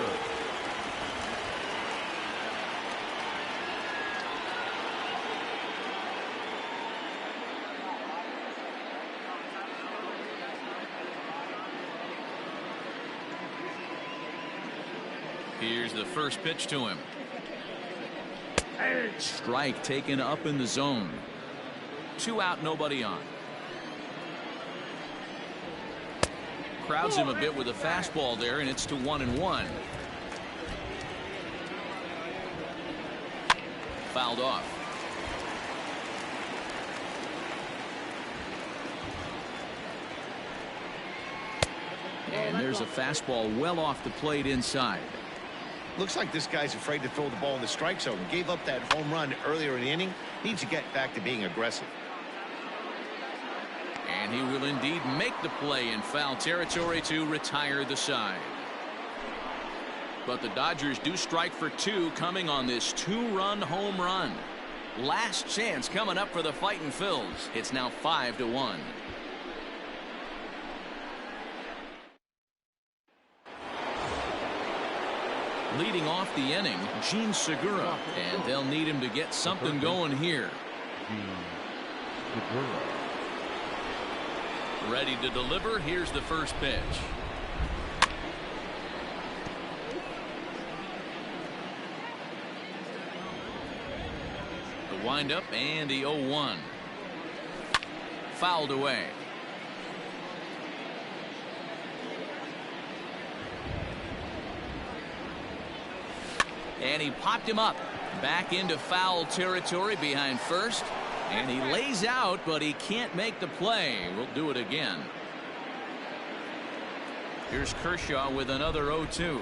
Here's the first pitch to him. Strike taken up in the zone. 2 out, nobody on. Crowds him a bit with a fastball there, and it's to 1-1. Fouled off. And there's a fastball well off the plate inside. Looks like this guy's afraid to throw the ball in the strike zone. Gave up that home run earlier in the inning. Needs to get back to being aggressive. And he will indeed make the play in foul territory to retire the side. But the Dodgers do strike for 2 coming on this 2-run home run. Last chance coming up for the Fightin' Phils. It's now 5-1. Leading off the inning, Gene Segura, and they'll need him to get something going here. Ready to deliver. Here's the first pitch. The windup and the 0-1. Fouled away. And he popped him up. Back into foul territory behind first. And he lays out, but he can't make the play. We'll do it again. Here's Kershaw with another 0-2.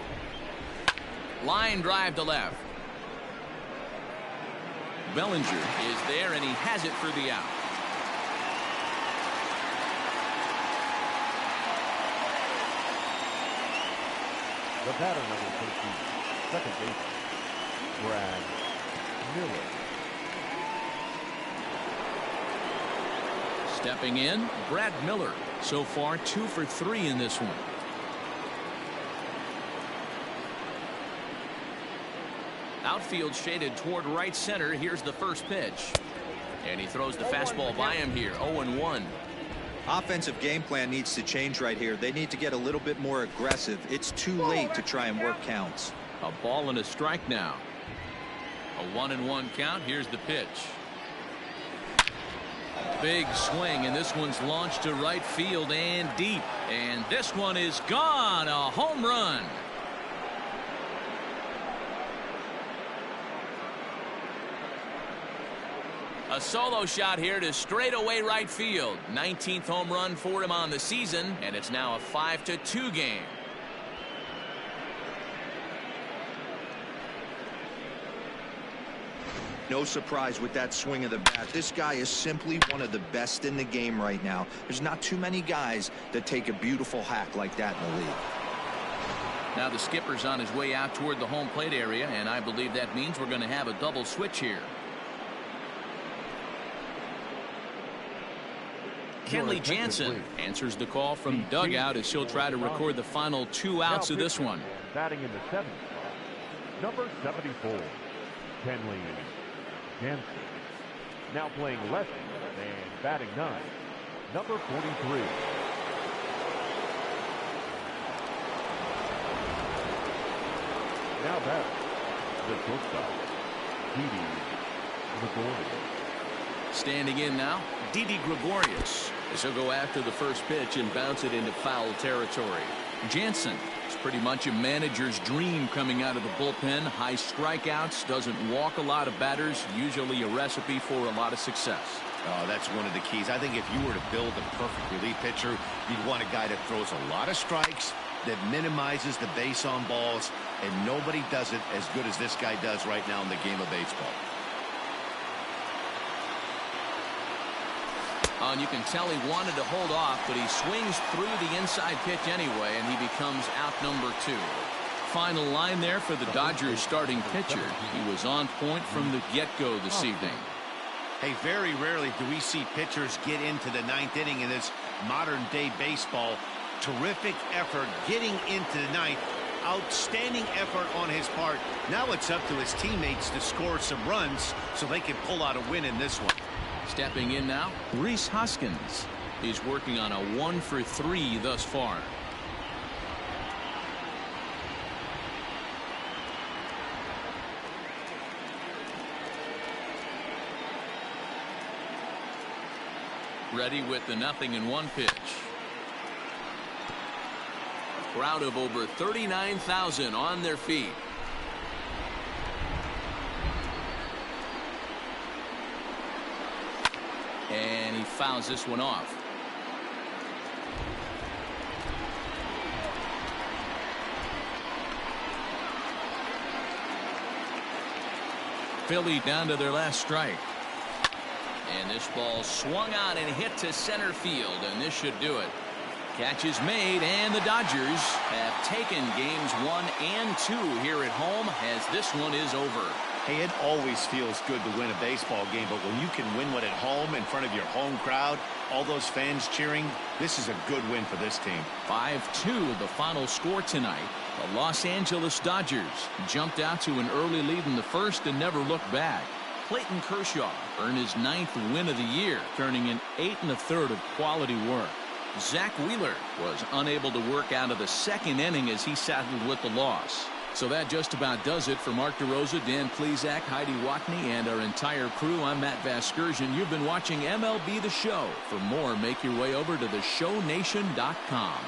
Line drive to left. Bellinger is there, and he has it for the out. The batter, number 13, second baseman, Brad Miller. Stepping in, Brad Miller. So far 2 for 3 in this one. Outfield shaded toward right center. Here's the first pitch. And he throws the fastball by him here. 0-1. Offensive game plan needs to change right here. They need to get a little bit more aggressive. It's too late to try and work counts. A ball and a strike now. A 1-1 count. Here's the pitch. Big swing, and this one's launched to right field and deep. And this one is gone. A home run. A solo shot here to straightaway right field. 19th home run for him on the season, and it's now a 5-2 game. No surprise with that swing of the bat. This guy is simply one of the best in the game right now. There's not too many guys that take a beautiful hack like that in the league. Now the skipper's on his way out toward the home plate area, and I believe that means we're going to have a double switch here. Kenley Jansen answers the call from dugout as she'll try to record the final 2 outs of this one. Batting in the 7th spot, number 74, Kenley Jansen. Now playing left and batting 9, number 43. Now back, the shortstop, Didi Gregorius. Standing in now, Didi Gregorius, as he'll go after the first pitch and bounce it into foul territory. Jansen is pretty much a manager's dream coming out of the bullpen. High strikeouts, doesn't walk a lot of batters, usually a recipe for a lot of success. Oh, that's one of the keys. I think if you were to build a perfect relief pitcher, you'd want a guy that throws a lot of strikes, that minimizes the base on balls, and nobody does it as good as this guy does right now in the game of baseball. And you can tell he wanted to hold off, but he swings through the inside pitch anyway, and he becomes out number 2. Final line there for the Dodgers starting pitcher. He was on point from the get-go this evening. Hey, very rarely do we see pitchers get into the 9th inning in this modern-day baseball. Terrific effort getting into the 9th. Outstanding effort on his part. Now it's up to his teammates to score some runs so they can pull out a win in this one. Stepping in now, Rhys Hoskins. He's working on a 1 for 3 thus far. Ready with the 0-1 pitch. A crowd of over 39,000 on their feet. And he fouls this one off. Philly down to their last strike. And this ball swung out and hit to center field, and this should do it. Catch is made, and the Dodgers have taken games 1 and 2 here at home, as this one is over. Hey, it always feels good to win a baseball game, but when you can win one at home in front of your home crowd, all those fans cheering, this is a good win for this team. 5-2 the final score tonight. The Los Angeles Dodgers jumped out to an early lead in the first and never looked back. Clayton Kershaw earned his 9th win of the year, turning in 8 1/3 of quality work. Zach Wheeler was unable to work out of the second inning as he saddled with the loss. So that just about does it for Mark DeRosa, Dan Plesac, Heidi Watney, and our entire crew. I'm Matt Vasgersian. You've been watching MLB The Show. For more, make your way over to theshownation.com.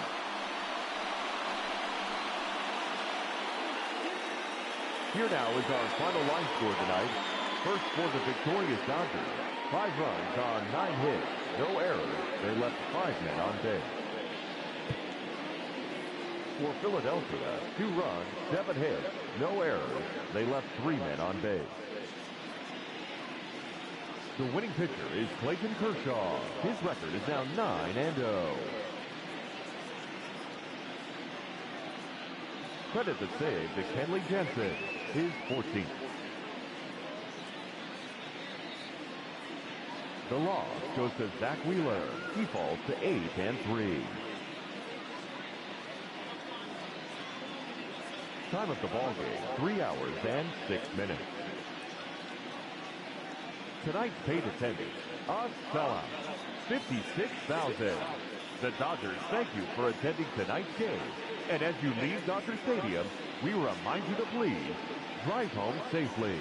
Here now is our final line score tonight. First for the victorious Dodgers. 5 runs on 9 hits. No errors. They left 5 men on base. For Philadelphia, 2 runs, 7 hits, no errors. They left 3 men on base. The winning pitcher is Clayton Kershaw. His record is now 9-0. Credit the save to Kenley Jansen, his 14th. The loss goes to Zach Wheeler. He falls to 8-3. Time of the ball game, 3 hours and 6 minutes. Tonight's paid attendance, a sellout, 56,000. The Dodgers thank you for attending tonight's game. And as you leave Dodger Stadium, we remind you to please drive home safely.